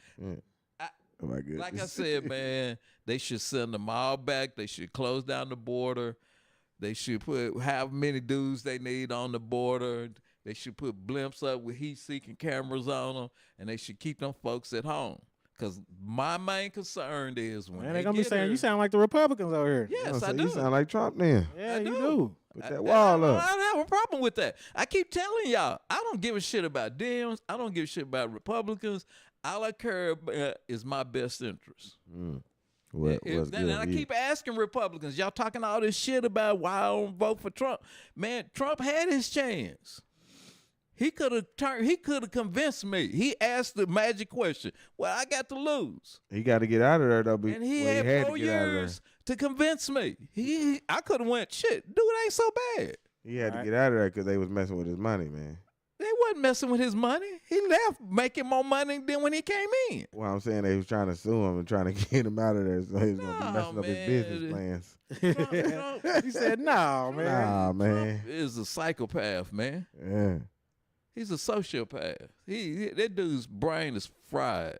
Oh my goodness. Like I said, man, they should send them all back. They should close down the border. They should put however many dudes they need on the border. They should put blimps up with heat-seeking cameras on them, and they should keep them folks at home. Because my main concern is when they're gonna be saying you sound like the Republicans over here. Yes, I do. You sound like Trump then. Yeah, you do. Put that wall up. I don't have a problem with that. I keep telling y'all, I don't give a shit about Dems. I don't give a shit about Republicans. All I care about is my best interest. And I keep asking Republicans, y'all talking all this shit about why I don't vote for Trump. Man, Trump had his chance. He could have convinced me. He asked the magic question. Well, I got to lose. He got to get out of there though. And he had 4 years to convince me. I could have went, shit, dude ain't so bad. He had to get out of there because they was messing with his money, man. They wasn't messing with his money. He left making more money than when he came in. Well, I'm saying they was trying to sue him and trying to get him out of there, so he was gonna be messing up his business plans. He said, "No, man. Nah, man. Trump is a psychopath, man. Yeah. He's a sociopath. That dude's brain is fried.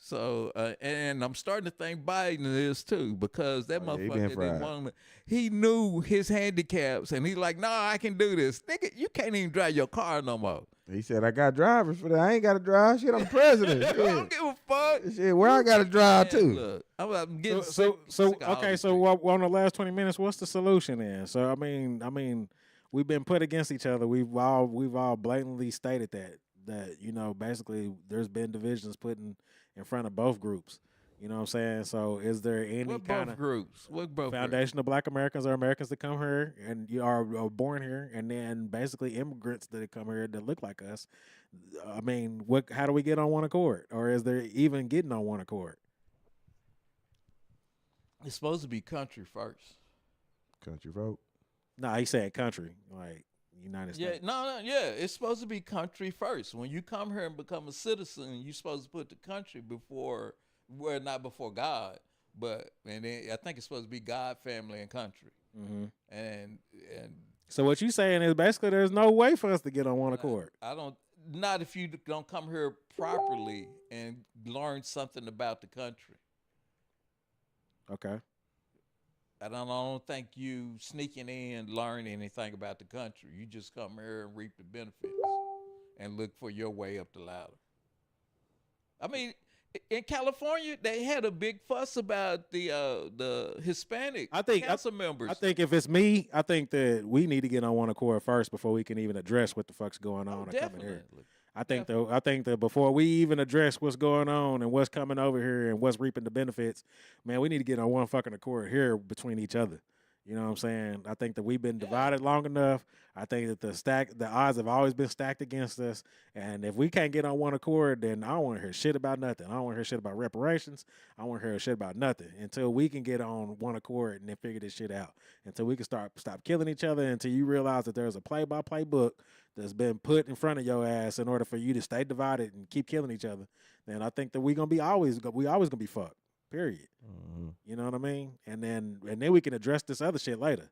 So, and I'm starting to think Biden is too, because that motherfucker didn't want him. He knew his handicaps, and he's like, "Nah, I can do this, nigga. You can't even drive your car no more." He said, "I got drivers for that. I ain't got to drive. Shit, I'm president. I don't give a fuck. Shit, where I got to drive to?" Look, I'm getting So sick of all okay. this So shit. on the last 20 minutes, what's the solution then? So I mean, we've been put against each other. We've all blatantly stated that basically there's been divisions put in front of both groups. You know what I'm saying? So is there any What kind both of groups? What both foundation of Black Americans or Americans that come here and you are born here, and then basically immigrants that come here that look like us? I mean, how do we get on one accord, or is there even getting on one accord? It's supposed to be country first. Country vote. No, he said country, like United Yeah, States. yeah. It's supposed to be country first. When you come here and become a citizen, you're supposed to put the country before, well, not before God, and then I think it's supposed to be God, family, and country. Mm-hmm. And So what you saying is basically there's no way for us to get on one accord. not if you don't come here properly and learn something about the country. Okay. I don't think you sneaking in learn anything about the country. You just come here and reap the benefits and look for your way up the ladder. I mean, in California, they had a big fuss about the Hispanic council members. I think if it's me, I think that we need to get on one accord first before we can even address what the fuck's going on and coming here. I think that before we even address what's going on and what's coming over here and what's reaping the benefits, man, we need to get on one fucking accord here between each other. You know what I'm saying? I think that we've been divided long enough. I think that the odds have always been stacked against us. And if we can't get on one accord, then I don't want to hear shit about nothing. I don't want to hear shit about reparations. I don't want to hear shit about nothing until we can get on one accord and then figure this shit out. Until we can stop killing each other, until you realize that there's a play-by-play book that's been put in front of your ass in order for you to stay divided and keep killing each other. Then I think that we always gonna be fucked. Period. Mm-hmm. You know what I mean? And then we can address this other shit later.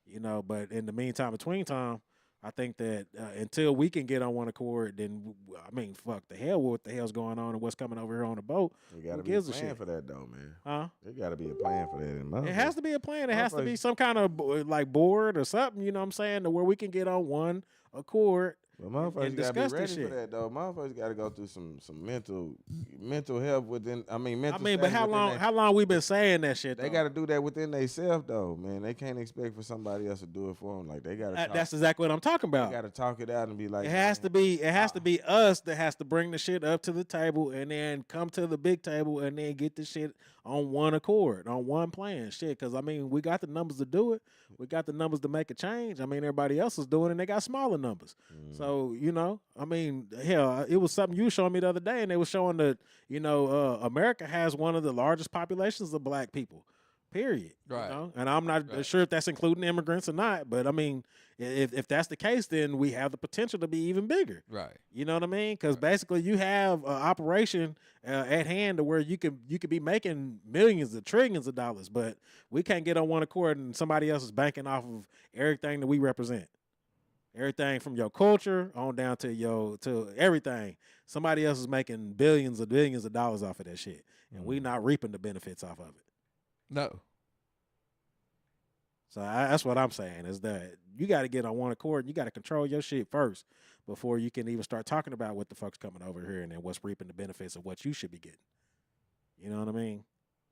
You know, but in the meantime, between time, I think that until we can get on one accord, then I mean, fuck the hell, what the hell's going on and what's coming over here on the boat? There got to be a plan for that, though, man. Huh? There got to be a plan for that. It has to be a plan. It has to be some kind of like board or something. You know what I'm saying? To where we can get on one accord. But motherfuckers got to be ready for that, though. Motherfuckers got to go through some mental health within. But how long we been saying that shit? They got to do that within themselves, though, man. They can't expect for somebody else to do it for them. Like they got to. That's exactly what I'm talking about. They got to talk it out and be like. It has to be us that has to bring the shit up to the table and then come to the big table and then get the shit on one accord, on one plan. Shit, because I mean, we got the numbers to do it. We got the numbers to make a change. I mean, everybody else is doing it and they got smaller numbers. So So, I mean, hell, it was something you were showing me the other day, and they were showing that, America has one of the largest populations of black people, period. Right. And I'm not sure if that's including immigrants or not, but I mean, if that's the case, then we have the potential to be even bigger. Right. You know what I mean? Because basically you have an operation at hand to where you could be making millions of trillions of dollars, but we can't get on one accord and somebody else is banking off of everything that we represent. Everything from your culture on down to everything. Somebody else is making billions of dollars off of that shit, and we not reaping the benefits off of it. No. So that's what I'm saying is that you got to get on one accord. And you got to control your shit first before you can even start talking about what the fuck's coming over here and then what's reaping the benefits of what you should be getting. You know what I mean?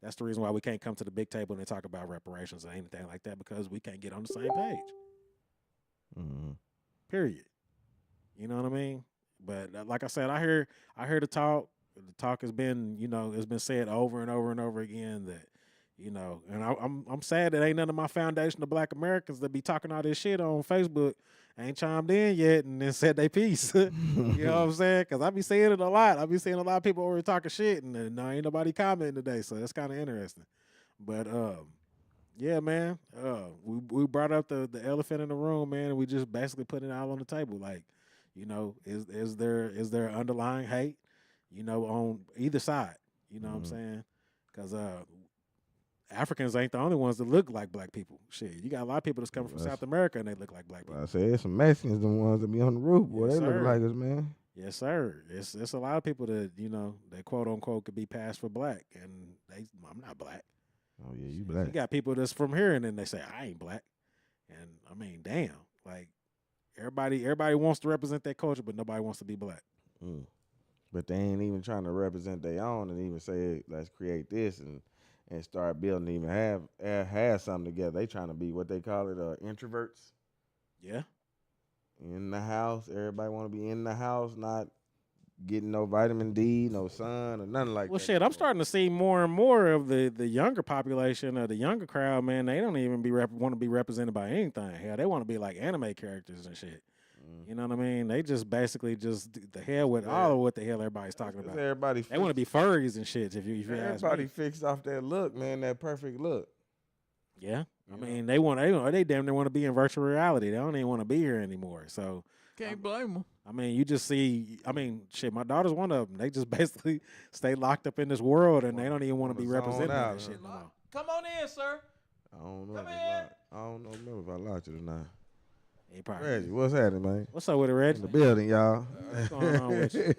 That's the reason why we can't come to the big table and talk about reparations or anything like that, because we can't get on the same page. Mm-hmm. Period. You know what I mean? But like I said, I hear the talk. The talk has been, it's been said over and over and over again that, and I'm sad that ain't none of my foundation of Black Americans that be talking all this shit on Facebook ain't chimed in yet and then said they piece. You know what I'm saying? Because I be seeing it a lot. I be seeing a lot of people over here talking shit, and ain't nobody commenting today. So that's kind of interesting. But yeah, man. We brought up the elephant in the room, man, and we just basically put it all on the table. Like, is there underlying hate, on either side? You know what I'm saying? Because Africans ain't the only ones that look like black people. Shit, you got a lot of people that's coming from South America and they look like black people. I say it's some Mexicans, the ones that be on the roof, boy. Yes, they sir. look like us, man. Yes, sir. It's a lot of people that that quote unquote could be passed for black, and I'm not black. Oh yeah, you black. You got people that's from here, and then they say I ain't black, and I mean, damn, like everybody wants to represent their culture, but nobody wants to be black. But they ain't even trying to represent their own and even say let's create this and start building, even have something together. They trying to be what they call it, introverts. Yeah. In the house, everybody want to be in the house, not getting no vitamin D, no sun, or nothing like that. Well, shit, I'm starting to see more and more of the younger population, or the younger crowd, man. They don't even want to be represented by anything. Hell, they want to be like anime characters and shit. You know what I mean? They just basically just the hell with all of what the hell everybody's talking about. They want to be furries and shit. If you ask me. Everybody fixed off that look, man, that perfect look. Yeah, I mean they damn near want to be in virtual reality. They don't even want to be here anymore. So Can't blame them. I mean, you just see. I mean, shit. My daughter's one of them. They just basically stay locked up in this world, and they don't even want to be represented in that shit no more. Come on in, sir. I don't know. Come If in. I don't know if I locked it or not. He probably. Reggie, what's happening, man? What's up with it, Reggie? In the building, y'all. What's going on with you?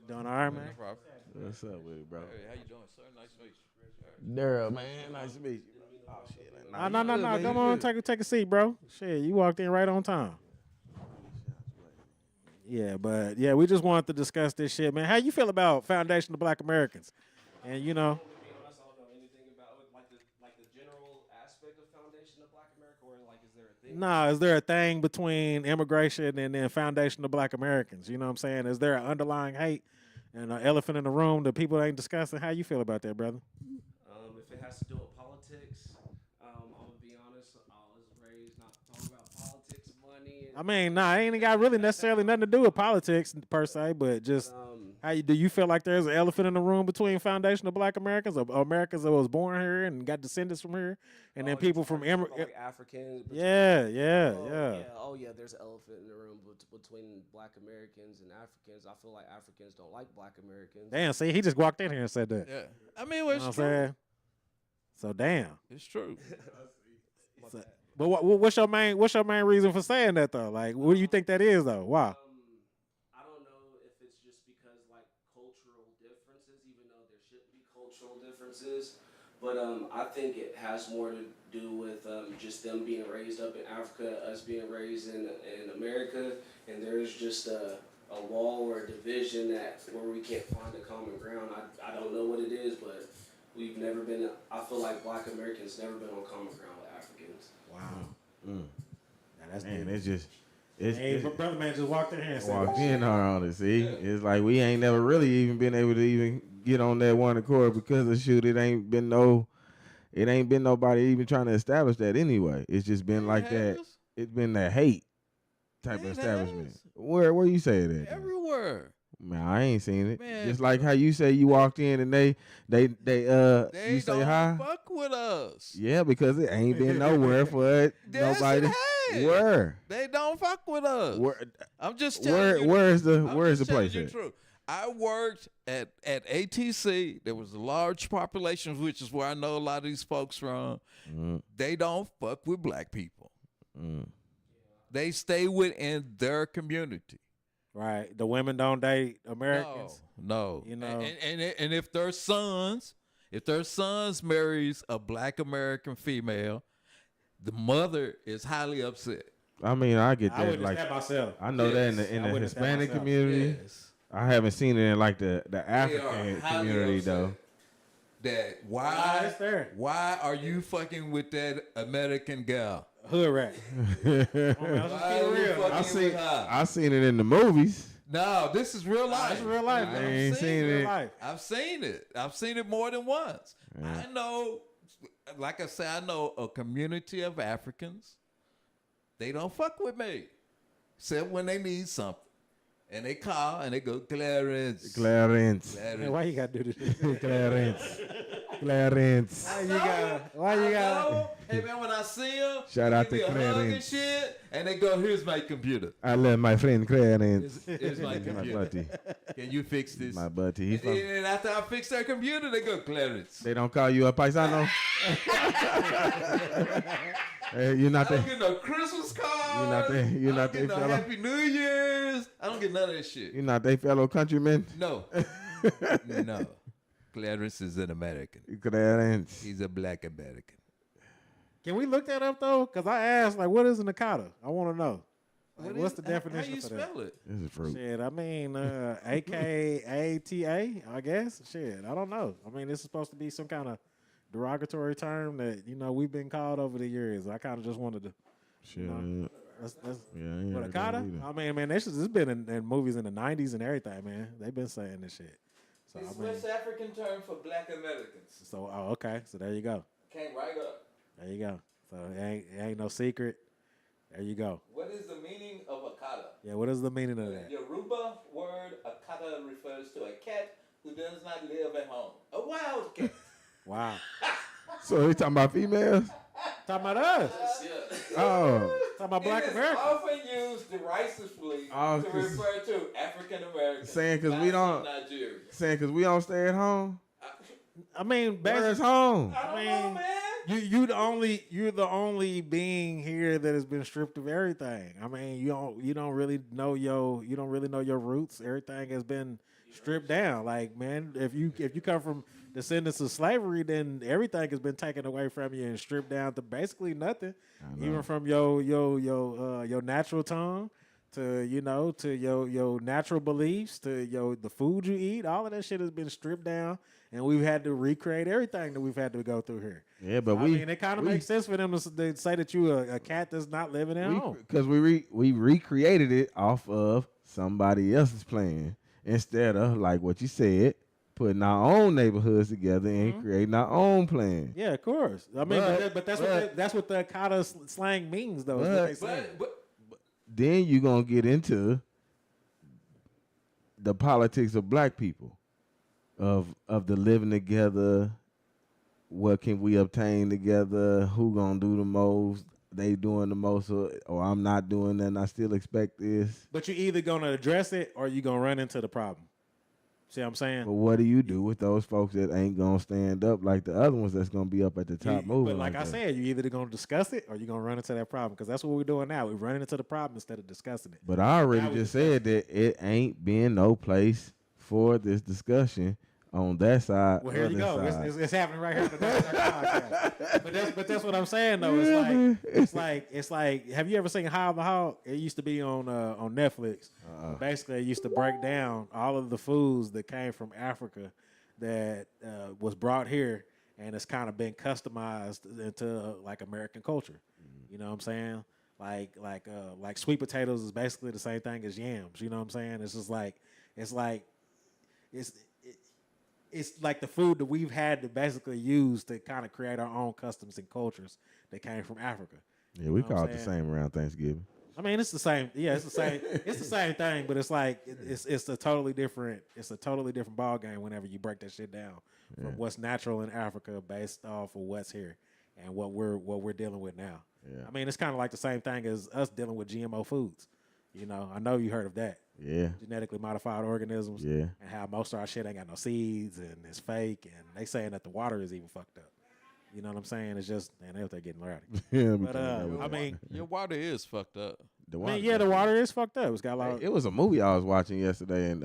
Doing all right, man? No problem. What's up with it, bro? Hey, how you doing, sir? Nice to meet you. Daryl, man, nice to meet you. Oh shit, No. Come on, take a seat, bro. Shit, you walked in right on time. Yeah, but yeah, we just wanted to discuss this shit, man. How you feel about Foundation of Black Americans? And To be honest, I don't know anything about it, like the general aspect of Foundation of Black America, or like is there a thing? nah, is there a thing between immigration and then Foundation of Black Americans? You know what I'm saying? Is there an underlying hate and an elephant in the room that people ain't discussing? How you feel about that, brother? If it has to do with politics, I'm gonna be honest. I was raised not to talk about politics, money. And, I mean, nah, it ain't got really necessarily nothing to do with politics per se, but just do you feel like there's an elephant in the room between Foundation of Black Americans, or Americans that was born here and got descendants from here, and then people from like Africans. yeah. Yeah, there's an elephant in the room between Black Americans and Africans. I feel like Africans don't like Black Americans. Damn, see, he just walked in here and said that. Yeah. I mean, well, You it's know what I'm true. saying? So damn. It's true. But what's your main reason for saying that though? Like, what do you think that is though? Why? I don't know if it's just because like cultural differences, even though there shouldn't be cultural differences. But I think it has more to do with just them being raised up in Africa, us being raised in America, and there's just a wall or a division where we can't find a common ground. I don't know what it is, but we've never been. I feel like Black Americans never been on common ground with Africans. Wow. Man, That's it's just Hey, but brother man just walked in here and said walked in on it. See, it's like we ain't never really even been able to even get on that one accord because of shoot. It ain't been nobody even trying to establish that anyway. It's just been like that. has. It's been that hate. type of It establishment. has. Where you say it at? Everywhere. Man, I ain't seen it. Man. Just like how you say you walked in and they you They say don't hi. fuck with us. Yeah, because it ain't been nowhere for it. Yes, Nobody. it has. Where? They don't fuck with us. Where? I'm just telling you. Where is the I'm where is the just telling place you at? the truth. I worked at ATC. There was a large population, which is where I know a lot of these folks from. They don't fuck with black people. They stay within their community. Right. The women don't date Americans. No. You know. And if their sons marries a black American female, the mother is highly upset. I mean, I get I that. witnessed Like that myself. I know that in I the witnessed that Hispanic myself. community. Yes. I haven't seen it in like the They are African highly community upset though. That it's there. why are you fucking with that American gal? Hood rat. Let's just Why keep are you it real. fucking with her? I seen it in the movies. No, this is real life. That's real life. I man. ain't seen Real it. life. I've seen it. I've seen it more than once. I know, like I say, I know a community of Africans. They don't fuck with me, except when they need something. And they call and they go, Clarence. Clarence. Man, why you gotta do this? Clarence. Clarence. Why you got? know. Hey man, when I see them, Shout out give to me a hug and Clarence. shit, and they go, "Here's my computer. I love my friend Clarence. Here's my My computer. buddy. Can you fix this?" My buddy. He And from, then after I fix their computer, they go, "Clarence." they don't call you a paisano? Hey, you're not I don't there. get no Christmas cards. You're not there. You're I not don't get there, no fella. Happy New Year's. I don't get none of that shit. You're not their fellow countrymen? No. No. Clarence is an American. Clarence. He's a black American. Can we look that up though? Because I asked, like, what is an Akata? I want to know. Like, what's the definition How you for that? spell it? This is fruit. Shit, I mean, AKATA, I guess. Shit, I don't know. I mean, this is supposed to be some kind of derogatory term that, you know, we've been called over the years. I kind of just wanted to, Shit. that's Yeah, I ain't what heard that Akata? either. I mean, man, this has been in movies in the 90s and everything, man. They've been saying this shit. So, It's I mean, West African term for black Americans. so, oh, okay. So there you go. Came right up. There you go. So it ain't no secret. There you go. What is the meaning of akata? Yeah, what is the meaning of The that? Yoruba word akata refers to a cat who does not live at home. A wild cat. Wow. So he talking about females? Talking about us. Oh. Talking about black It is Americans. often used derisively Oh, to 'cause- refer to African Americans. Saying 'cause we don't- Nigeria. Saying because we don't stay at home? I mean, Where's basically, home? I don't I know, mean, man. you're the only being here that has been stripped of everything. I mean, you don't really know your roots. Everything has been stripped down. Like, man, if you come from descendants of slavery, then everything has been taken away from you and stripped down to basically nothing. Even from your natural tongue to your natural beliefs to the food you eat. All of that shit has been stripped down, and we've had to recreate everything that we've had to go through here. Yeah, but I mean, it kind of makes sense for them to say that you a cat that's not living at home. Because we recreated it off of somebody else's plan instead of, like what you said, putting our own neighborhoods together and creating our own plan. Yeah, of course. I mean, but that's but- what the Akata slang means, though. Is what they say. But Then you're going to get into the politics of black people, of the living together, what can we obtain together, who going to do the most, they doing the most, or I'm not doing that and I still expect this. But you're either gonna address it or you're gonna run into the problem. See what I'm saying? But what do you do with those folks that ain't going to stand up like the other ones that's going to be up at the top moving? But like I that? said, you either going to discuss it or you're going to run into that problem, because that's what we're doing now. We're running into the problem instead of discussing it. But I already Now we just said that it ain't been no place for this discussion on that side. Well, here or you this go. side. It's happening right here on the Dark Podcast. But that's what I'm saying though. It's like have you ever seen How the Hog? It used to be on Netflix. Basically, it used to break down all of the foods that came from Africa that was brought here, and it's kind of been customized into like American culture. You know what I'm saying? Like sweet potatoes is basically the same thing as yams. You know what I'm saying? It's just like it's like the food that we've had to basically use to kind of create our own customs and cultures that came from Africa. Yeah, we know what call I'm it the saying? same around Thanksgiving. I mean, it's the same. Yeah, it's the same. It's the same thing, but it's like it's a totally different. It's a totally different ball game whenever you break that shit down from what's natural in Africa based off of what's here and what we're dealing with now. Yeah. I mean, it's kind of like the same thing as us dealing with GMO foods. You know, I know you heard of that. Yeah. Genetically modified organisms. Yeah. And how most of our shit ain't got no seeds and it's fake, and they saying that the water is even fucked up. You know what I'm saying? It's just, man, they're getting rowdy. Yeah, But I mean, Your water is fucked up. the I mean, yeah, the water is fucked up. It's got a lot. Of, It was a movie I was watching yesterday, and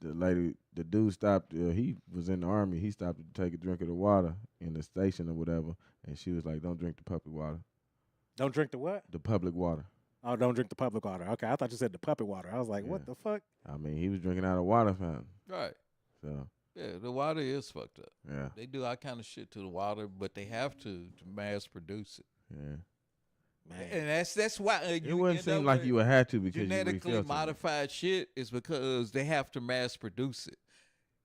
the dude stopped. He was in the army. He stopped to take a drink of the water in the station or whatever, and she was like, "Don't drink the public water." don't drink the what? The public water. Oh, don't drink the public water. Okay, I thought you said the puppet water. I was like, what the fuck? I mean, he was drinking out of water fountain. Right. So Yeah, the water is fucked up. yeah, They do all kind of shit to the water, but they have to mass produce it. yeah. Man. And that's why It you wouldn't end seem up like with you would have to because genetically you refilter it. modified shit is because they have to mass produce it.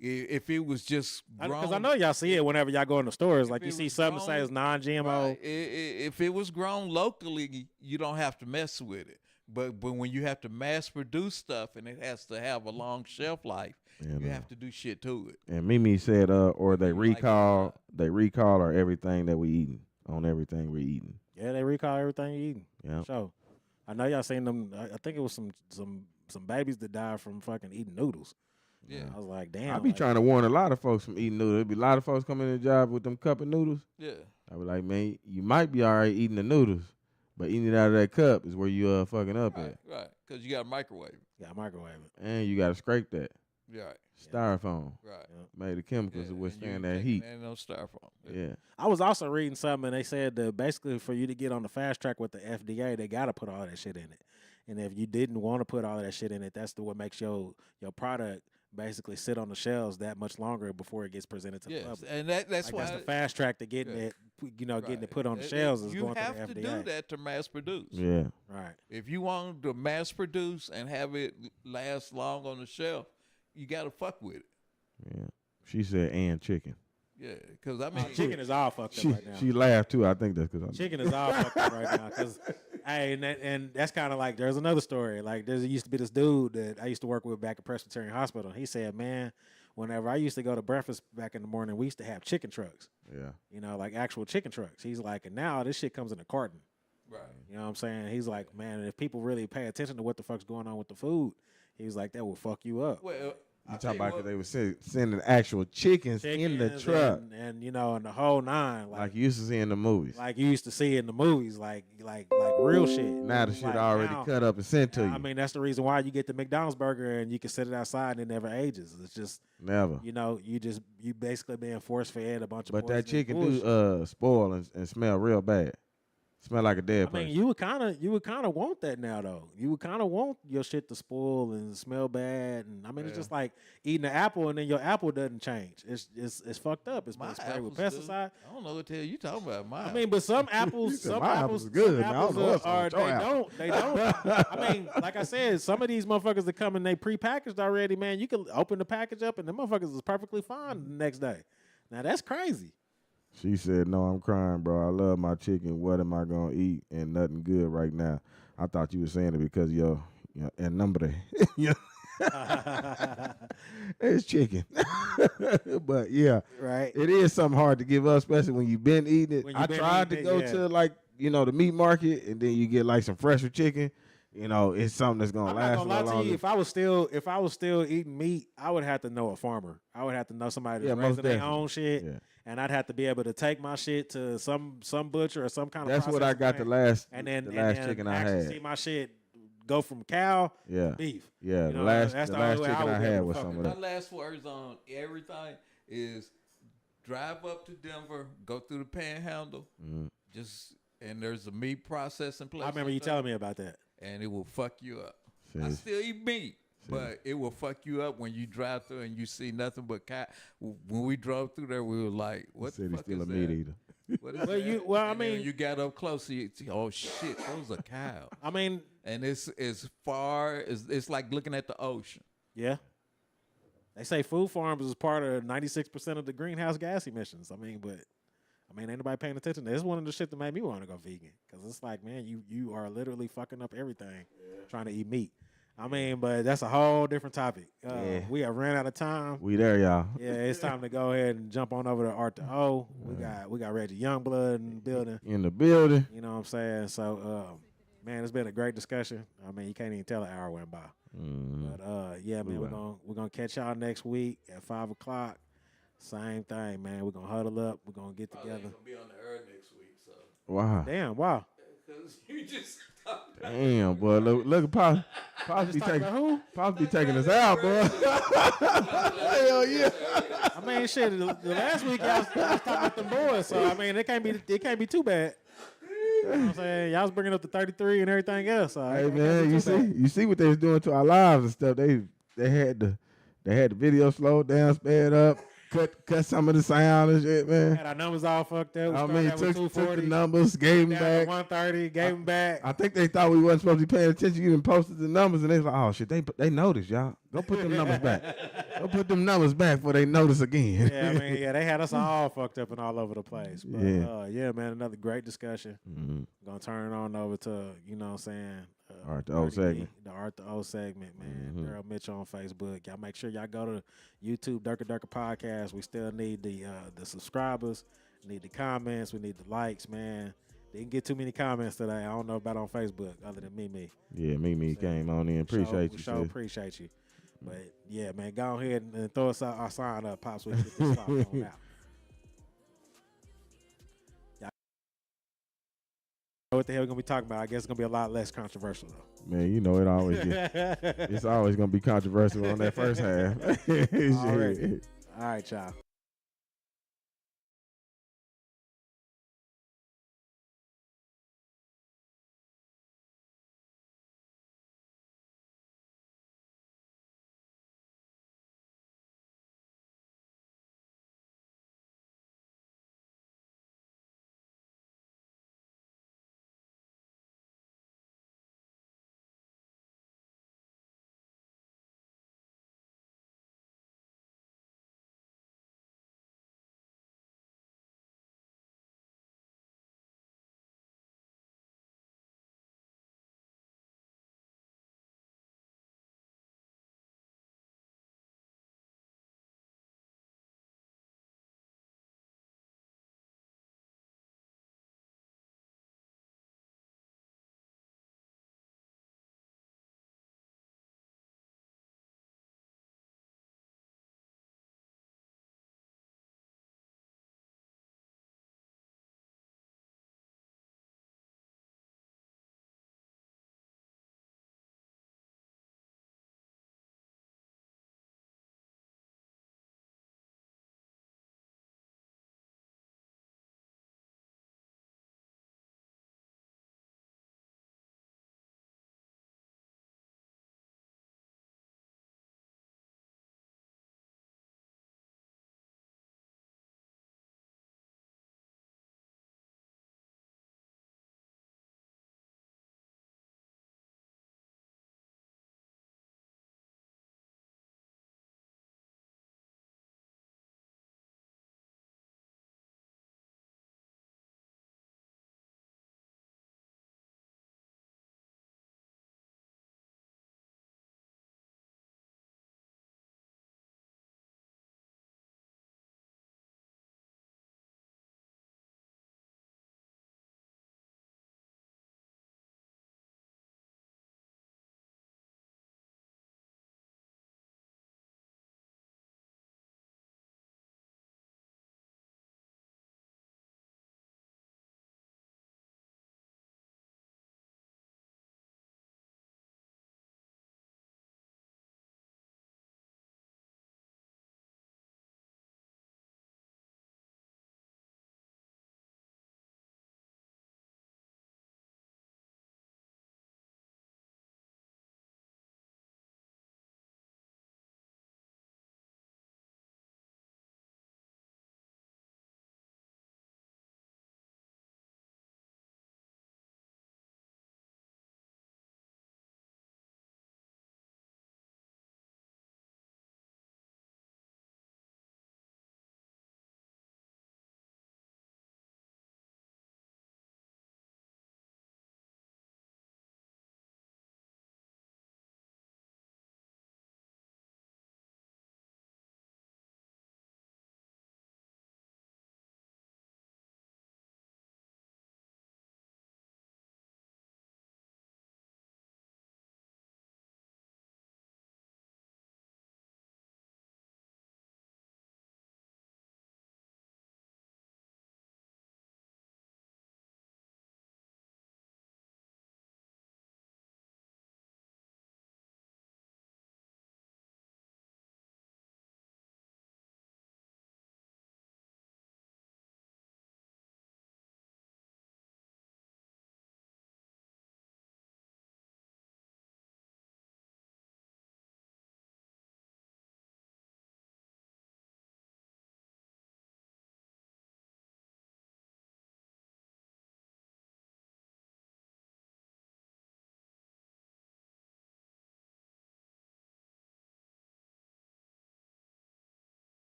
If it was just grown, Because I know y'all see it whenever y'all go in the stores. Like it you see was something that grown- says non-GMO. right, if it was grown locally, you don't have to mess with it. But when you have to mass produce stuff and it has to have a long shelf life, Yeah, you have to do shit to it. And Mimi said, or they You like it recall, or they recall or everything that we eating on everything we eating. Yeah, they recall everything you eating. Yeah. So I know y'all seen them. I think it was some babies that died from fucking eating noodles. Yeah, I was like, damn. I be trying to warn a lot of folks from eating noodles. There be a lot of folks coming to the job with them cup of noodles. yeah. I be like, man, you might be all right eating the noodles, but eating it out of that cup is where you fucking up Right, at. right. Because you got a microwave. Yeah, microwave it. And you got to scrape that. Right, Styrofoam. right. Made of chemicals to and withstand you that taking heat. that no styrofoam. Yeah. I was also reading something, and they said that basically for you to get on the fast track with the FDA, they got to put all that shit in it. And if you didn't want to put all of that shit in it, that's what makes your product basically sit on the shelves that much longer before it gets presented to the Yes, public. and that's Like why that's the fast track to getting Yeah. it, getting it put on the It- shelves is you going have through the to FDA. do that to mass produce. Yeah. Right. If you want to mass produce and have it last long on the shelf, you got to fuck with it. Yeah. She said, and chicken. Yeah, because I mean, Chicken is all fucked up She, right now. she laughed too. I think that's because Chicken is all fucked up right now. Because, hey, and that's kind of like, there's another story. Like, there used to be this dude that I used to work with back at Presbyterian Hospital. He said, man, whenever I used to go to breakfast back in the morning, we used to have chicken trucks. Yeah. You know, like actual chicken trucks. He's like, and now this shit comes in a carton. right. You know what I'm saying? He's like, man, if people really pay attention to what the fuck's going on with the food, he's like, that will fuck you up. Well, You talk about because they were sending actual chickens in the Chickens truck, and you know, and the whole nine, like you used to see in the movies. like you used to see in the movies, like real shit. Now the shit Like already now- cut up and sent to you. I mean, that's the reason why you get the McDonald's burger and you can sit it outside and it never ages. It's just, Never. you know, you basically being force fed a bunch of. But that poisonous chicken bullshit. do spoil and smell real bad. Smell like a dead I person. mean, you would kind of want that now, though. You would kind of want your shit to spoil and smell bad, and I mean, it's just like eating an apple and then your apple doesn't change. It's fucked up. It's been my sprayed with apples do. pesticide. I don't know what the hell you talking about. My I mean, but some apples, said, some "My apples, apples are good. some Now, I don't apples know what's wrong are with your they apple." don't. They don't. I mean, like I said, some of these motherfuckers that come in they prepackaged already, man. You can open the package up and the motherfuckers is perfectly fine the next day. Now that's crazy. She said, "No, I'm crying, bro. I love my chicken. What am I gonna eat? And nothing good right now." I thought you were saying it because your el nombre. Yeah. It's chicken. But yeah, Right. it is something hard to give up, especially when you've been eating it. When you I been tried to eating go it, yeah. to like the meat market, and then you get like some fresher chicken. It's something that's gonna I'm not last a gonna lie little to longer. you. If I was still eating meat, I would have to know a farmer. I would have to know somebody Yeah, that's most raising their definitely. own shit, Yeah. and I'd have to be able to take my shit to some butcher or some kind of. That's what I processing got the plant, last and then the last and then chicken I actually had. see my shit go from cow Yeah. to beef. Yeah, You the know, last that's the the only last way I chicken would I be able had to was fuck some of with My that. last words on everything is drive up to Denver, go through the Panhandle, and there's a meat processing place. I remember you telling me about that. and it will fuck you up. See. I still eat meat, but it will fuck you up when you drive through and you see nothing but cow. When we drove through there, we were like, "What Said the he's fuck still is a meat that? eater. What is Well, that?" you- well, I And then mean- when you got up close, you see, oh shit, those are cows. I mean, And it's as far as it's like looking at the ocean. yeah. They say food farms is part of 96% of the greenhouse gas emissions. I mean, but I mean, ain't nobody paying attention. This is one of the shit that made me want to go vegan because it's like, man, you are literally fucking up everything trying to eat meat. I mean, but that's a whole different topic. We have ran out of time. We there, y'all. Yeah, it's time to go ahead and jump on over to ART2O. We got Reggie Youngblood in the building. In the building. You know what I'm saying? So, man, it's been a great discussion. I mean, you can't even tell an hour went by. But yeah, man, we're gonna catch y'all next week at 5:00. Same thing, man. We're gonna huddle up. We're gonna get together. Gonna be on the air next week, so Wow. Damn, wow. because you just Damn, boy. Look at Pops be taking who? Pops be taking us out, boy. Hell yeah. I mean, shit. The last week y'all was talking about them boys, so I mean, it can't be too bad. You know what I'm saying? Y'all was bringing up the 33 and everything else. So Hey man, you see what they was doing to our lives and stuff. They had the video slowed down, sped up, cut some of the sound and shit, man. Had our numbers all fucked up. I mean, took the numbers, down gave them back. 130, gave them back. I think they thought we wasn't supposed to be paying attention. You even posted the numbers, and they was like, "Oh shit, they noticed, y'all. Go put them numbers back. Go put them numbers back before they notice again." Yeah, I mean, they had us all fucked up and all over the place. But yeah, man, another great discussion. Gonna turn it on over to, you know what I'm saying, ART2O segment. The ART2O segment, man. Daryl Mitchell on Facebook. Y'all make sure y'all go to YouTube, Durka Durka Podcast. We still need the subscribers, need the comments, we need the likes, man. Didn't get too many comments today. I don't know about on Facebook other than Mimi. Yeah, Mimi came on in. Appreciate you. Sure appreciate you. But yeah, man, go ahead and throw us our sign up, Pops. We can get this locked on out. Y'all know what the hell we're gonna be talking about? I guess it's gonna be a lot less controversial though. Man, you know it always gets. It's always gonna be controversial on that first half. Already. All right, y'all.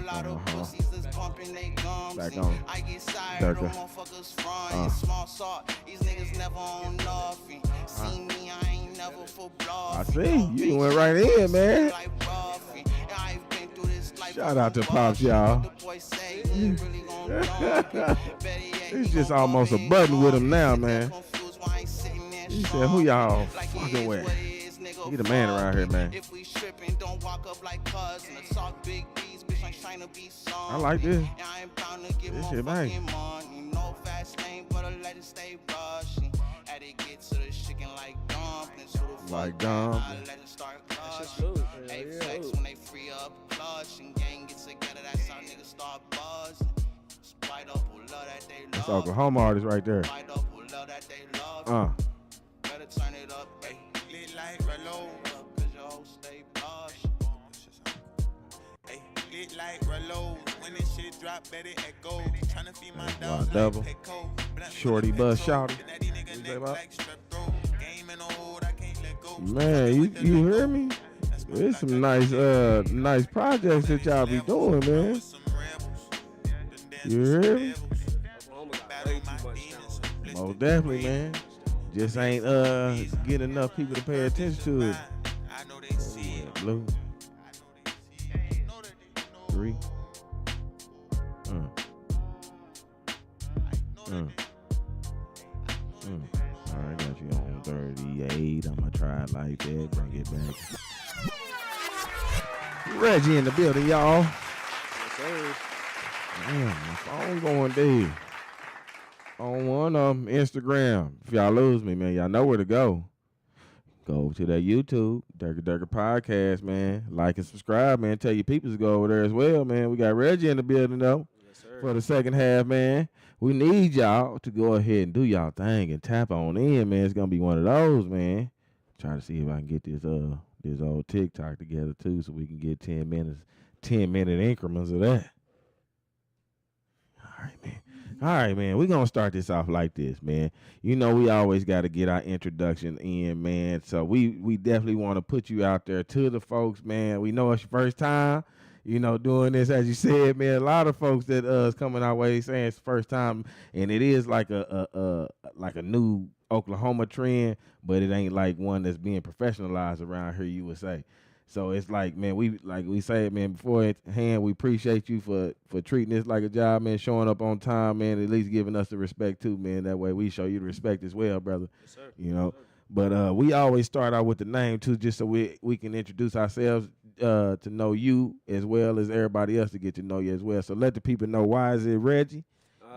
lot of pussies that's bumping they gums. Back on. I get tired of Durka. motherfuckers frontin'. Small salt, these niggas never on nothing. See me, I ain't never for bluffing. I see. You went right in, man. Shout out to Pops, y'all. It's just almost a button with him now, man. He said, who y'all fucking with? He the man around here, man. I like this. This shit, man. Like dumplings. That's just smooth. When they free up clutch and gang get together, that's how niggas start buzzing. Spite up who love that they love. That's Oklahoma artist right there. Spite up who love that they love. Better turn it up, hey. Lit like Relo, cause your hoe stay plush. Hey, lit like Relo, when this shit drop, better echo. Tryna feed my dogs double. like Petco. Shorty buzz shouty. Man, you hear me? There's some nice projects that y'all be doing, man. You hear me? Most definitely, man. Just ain't get enough people to pay attention to it. Blue. 3. All right, got you on 38. I'ma try it like that. Bring it back. Reggie in the building, y'all. Yes, sir. Damn, my phone going dead. On one Instagram. If y'all lose me, man, y'all know where to go. Go to that YouTube, Durka Durka Podcast, man. Like and subscribe, man. Tell your people to go over there as well, man. We got Reggie in the building, though. Yes, sir. For the second half, man. We need y'all to go ahead and do y'all thing and tap on in, man. It's gonna be one of those, man. Try to see if I can get this old TikTok together too, so we can get 10 minute increments of that. All right, man. We're gonna start this off like this, man. You know, we always gotta get our introduction in, man. So we definitely want to put you out there to the folks, man. We know it's your first time. You know, doing this, as you said, man, a lot of folks that is coming our way saying it's the first time, and it is like a new Oklahoma trend, but it ain't like one that's being professionalized around here, you would say. So it's like, man, we said, man, beforehand, we appreciate you for treating this like a job, man, showing up on time, man, at least giving us the respect too, man. That way we show you the respect as well, brother. Yes, sir. You know. But we always start out with the name too, just so we can introduce ourselves to know you as well as everybody else to get to know you as well. So let the people know, why is it Reggie?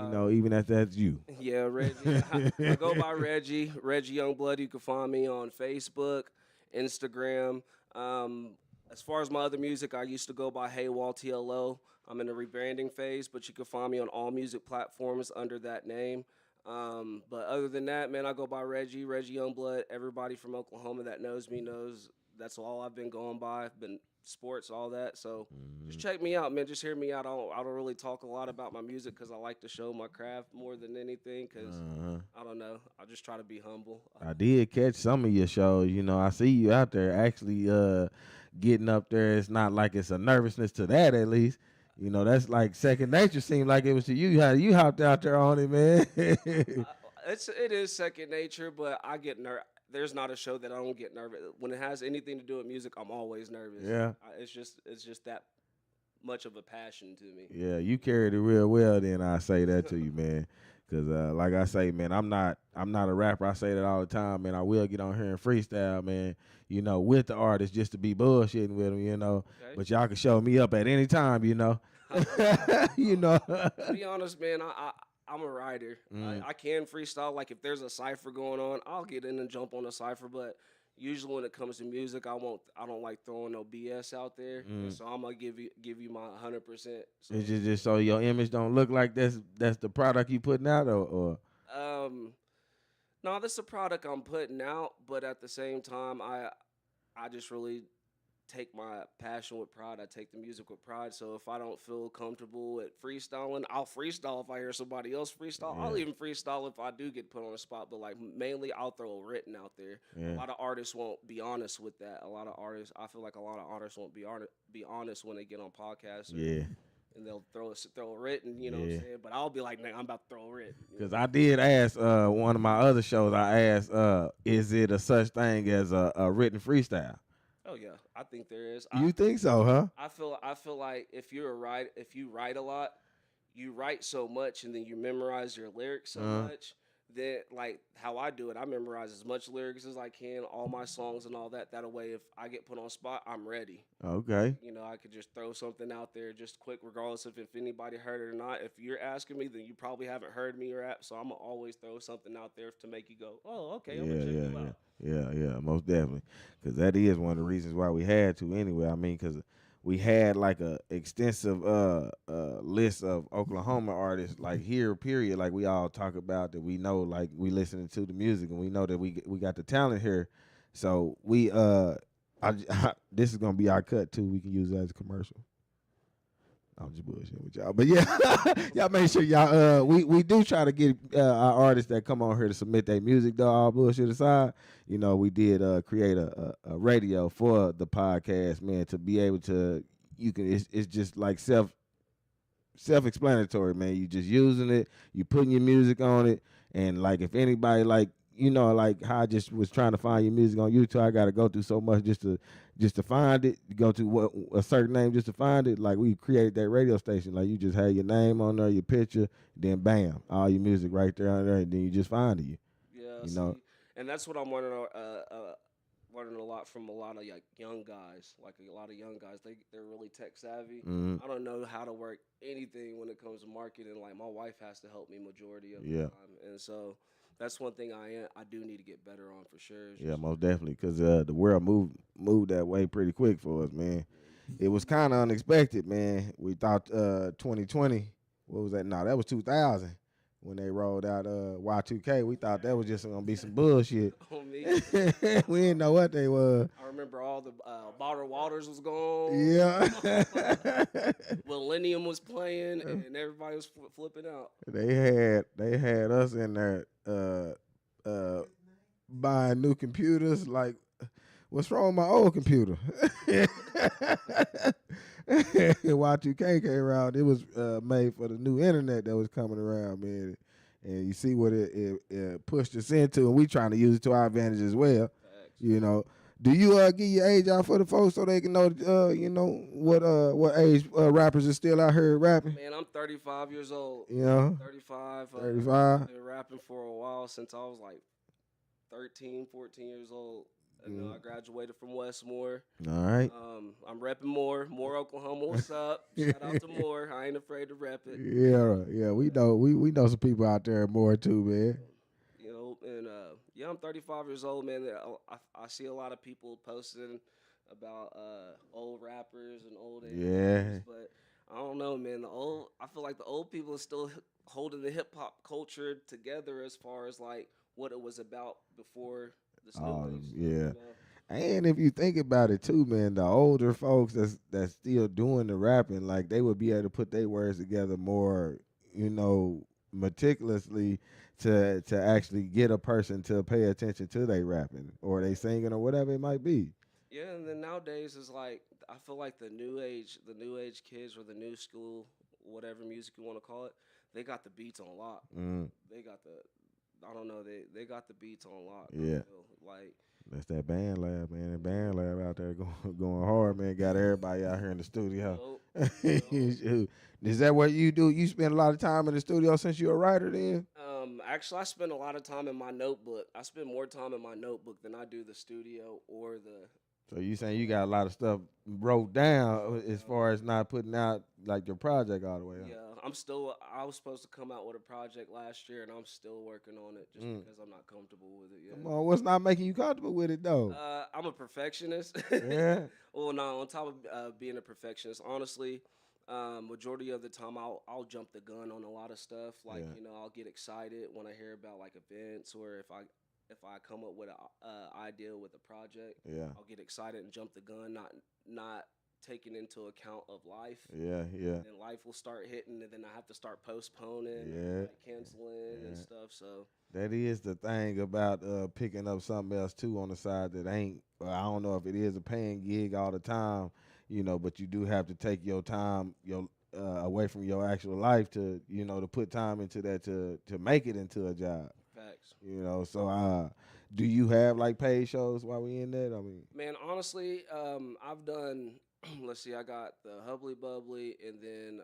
You know, even if that's you. Yeah, Reggie. I go by Reggie Youngblood. You can find me on Facebook, Instagram. As far as my other music, I used to go by Haywall TLO. I'm in the rebranding phase, but you can find me on all music platforms under that name. But other than that, man, I go by Reggie Youngblood. Everybody from Oklahoma that knows me knows that's all I've been going by. I've been sports, all that. So just check me out, man. Just hear me out. I don't really talk a lot about my music because I like to show my craft more than anything because, I don't know, I just try to be humble. I did catch some of your shows. You know, I see you out there actually getting up there. It's not like it's a nervousness to that, at least. You know, that's like second nature. Seemed like it was to you. How you hopped out there on it, man. It is second nature, but I get nervous. There's not a show that I don't get nervous. When it has anything to do with music, I'm always nervous. Yeah. It's just that much of a passion to me. Yeah, you carried it real well. Then I say that to you, man. Cause like I say, man, I'm not a rapper. I say that all the time, man. I will get on here and freestyle, man. You know, with the artists just to be bullshitting with them, you know. Okay. But y'all can show me up at any time, you know. You know. To be honest, man, I'm a writer. I can freestyle. Like if there's a cipher going on, I'll get in and jump on a cipher. But usually when it comes to music, I don't like throwing no BS out there. So I'm gonna give you my 100%. So. It's just so your image don't look like that's the product you putting out, or. No, this is a product I'm putting out, but at the same time, I just really take my passion with pride. I take the music with pride. So if I don't feel comfortable at freestyling, I'll freestyle if I hear somebody else freestyle. Yeah. I'll even freestyle if I do get put on the spot. But like mainly, I'll throw a written out there. Yeah. A lot of artists won't be honest with that. I feel like a lot of artists won't be honest when they get on podcasts. Yeah. and they'll throw a written, you know what I'm saying? But I'll be like, "Nah, I'm about to throw a written." Because I did ask one of my other shows, I asked, is it a such thing as a written freestyle? Oh yeah, I think there is. You think so, huh? I feel like if you write a lot, you write so much and then you memorize your lyrics so much that, like how I do it, I memorize as much lyrics as I can, all my songs and all that. That way, if I get put on spot, I'm ready. Okay. You know, I could just throw something out there just quick, regardless of if anybody heard it or not. If you're asking me, then you probably haven't heard me or rap, so I'm gonna always throw something out there to make you go, "Oh, okay, I'm gonna check you out." Yeah, most definitely. Because that is one of the reasons why we had to anyway. I mean, because we had like a extensive list of Oklahoma artists, like here, period. Like we all talk about that we know, like we listening to the music and we know that we got the talent here. So we this is gonna be our cut too. We can use it as a commercial. I'm just bullshitting with y'all, but yeah, y'all make sure y'all. We do try to get our artists that come on here to submit their music. Though all bullshit aside, you know, we did create a radio for the podcast, man, to be able to. You can. It's just like self-explanatory, man. You just using it. You putting your music on it, and like if anybody like. You know, like how I just was trying to find your music on YouTube. I got to go through so much just to find it. Go to a certain name just to find it. Like we created that radio station. Like you just had your name on there, your picture, then bam, all your music right there on there, and then you just find it. Yeah, you know, and that's what I'm learning. Learning a lot from a lot of like young guys. Like a lot of young guys, they're really tech savvy. I don't know how to work anything when it comes to marketing. Like my wife has to help me majority of the time, and so. That's one thing I do need to get better on for sure. Yeah, most definitely, because the world moved that way pretty quick for us, man. It was kind of unexpected, man. We thought 2020, what was that? No, that was 2000 when they rolled out Y2K. We thought that was just gonna be some bullshit. On me. We didn't know what they was. I remember all the bottled waters was gone. Yeah. Millennium was playing, and everybody was flipping out. They had us in there buying new computers. Like, what's wrong with my old computer? Y2K came around. It was made for the new internet that was coming around, man. And you see what it pushed us into, and we trying to use it to our advantage as well. Thanks. You know. Do you give your age out for the folks so they can know, you know, what age rappers are still out here rapping? Man, I'm 35 years old. Yeah. 35. 35. I've been rapping for a while since I was like 13, 14 years old. And I graduated from Westmore. All right. I'm repping Moore, Oklahoma. What's up? Shout out to Moore. I ain't afraid to rep it. Yeah. We know some people out there more too, man. You know, and I'm 35 years old, man. I see a lot of people posting about old rappers and old rappers, but I don't know, man. I feel like the old people are still holding the hip hop culture together as far as like what it was about before this new age. Yeah. You know? And if you think about it too, man, the older folks that's still doing the rapping, like they would be able to put their words together more, you know, meticulously to actually get a person to pay attention to they rapping or they singing or whatever it might be. Yeah, and then nowadays is like I feel like the new age kids or the new school, whatever music you want to call it, they got the beats on lock. They got they got the beats on lock. Yeah, like that's that band lab, man. That band lab out there going hard, man. Got everybody out here in the studio. Is that what you do? You spend a lot of time in the studio since you're a writer then? Actually, I spend a lot of time in my notebook. I spend more time in my notebook than I do the studio or the... So you saying you got a lot of stuff wrote down as far as not putting out like your project all the way up? Yeah, I was supposed to come out with a project last year, and I'm still working on it just because I'm not comfortable with it yet. Come on, what's not making you comfortable with it though? I'm a perfectionist. Yeah. Well, no, on top of being a perfectionist, honestly, majority of the time I'll jump the gun on a lot of stuff. Like, you know, I'll get excited when I hear about like events or if I come up with an idea with a project. Yeah. I'll get excited and jump the gun, not taking into account of life. Yeah. And life will start hitting, and then I have to start postponing, and like canceling and stuff. So that is the thing about picking up something else too on the side that ain't. I don't know if it is a paying gig all the time, you know, but you do have to take your time, away from your actual life to to put time into that to make it into a job. Facts. So do you have like paid shows while we in that? I mean, Man, honestly, I've done. Let's see, I got the Hubbly Bubbly, and then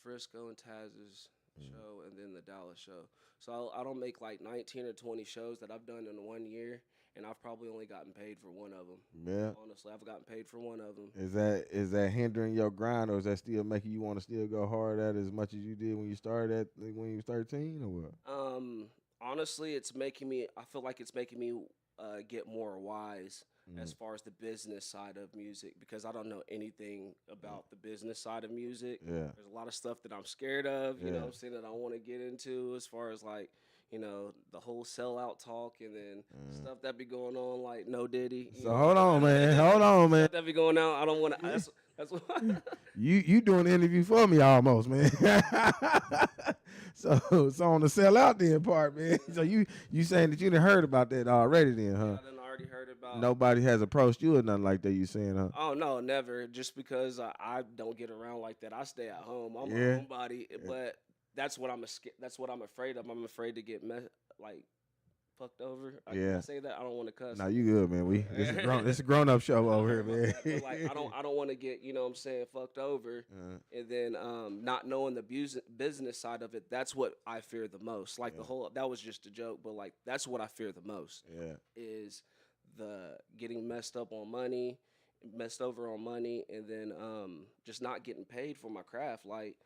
Frisco and Taz's show, and then the Dallas show. So I don't make like 19 or 20 shows that I've done in 1 year, and I've probably only gotten paid for one of them. Yeah. Honestly, I've gotten paid for one of them. Is that hindering your grind, or is that still making you want to still go hard at it as much as you did when you started when you was 13, or what? Honestly, it's making me. I feel like it's making me get more wise as far as the business side of music, because I don't know anything about the business side of music. Yeah. There's a lot of stuff that I'm scared of, you know Yeah. what I'm saying, that I want to get into, as far as like, the whole sellout talk, and then stuff that be going on like No Diddy. So hold on, man. Hold on, man. Stuff that be going on. I don't want to. That's what. You doing the interview for me almost, man. so on the sell out then part, man. So you saying that you done heard about that already then, huh? I done already heard about. Nobody has approached you or nothing like that, you saying, huh? Oh no, never. Just because I don't get around like that. I stay at home. I'm a Yeah. homebody, but that's what I'm afraid of. I'm afraid to get fucked over. Yeah. I say that. I don't want to cuss. No, you good, man. This a grown up show over here, man. But like I don't want to get, what I'm saying, fucked over, and then not knowing the business side of it. That's what I fear the most. Like that was just a joke, but like that's what I fear the most. Yeah. Is the getting messed over on money, and then just not getting paid for my craft. Like,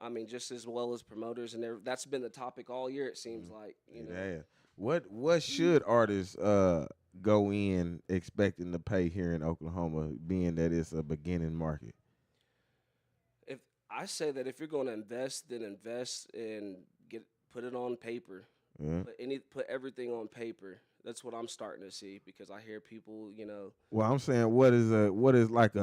I mean, just as well as promoters, and that's been the topic all year. It seems like, Yeah. What should artists go in expecting to pay here in Oklahoma, being that it's a beginning market? If I say that if you're going to invest, then invest and put it on paper. Yeah. Put everything on paper. That's what I'm starting to see, because I hear people, Well, I'm saying what is like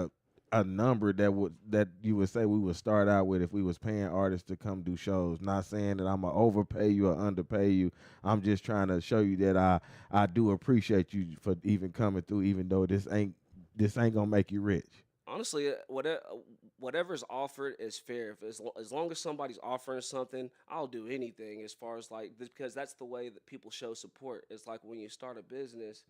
a number that you would say we would start out with if we was paying artists to come do shows. Not saying that I'm gonna overpay you or underpay you. I'm just trying to show you that I do appreciate you for even coming through, even though this ain't gonna make you rich. Honestly, whatever's offered is fair. As long as somebody's offering something, I'll do anything, as far as like this, because that's the way that people show support. It's like when you start a business,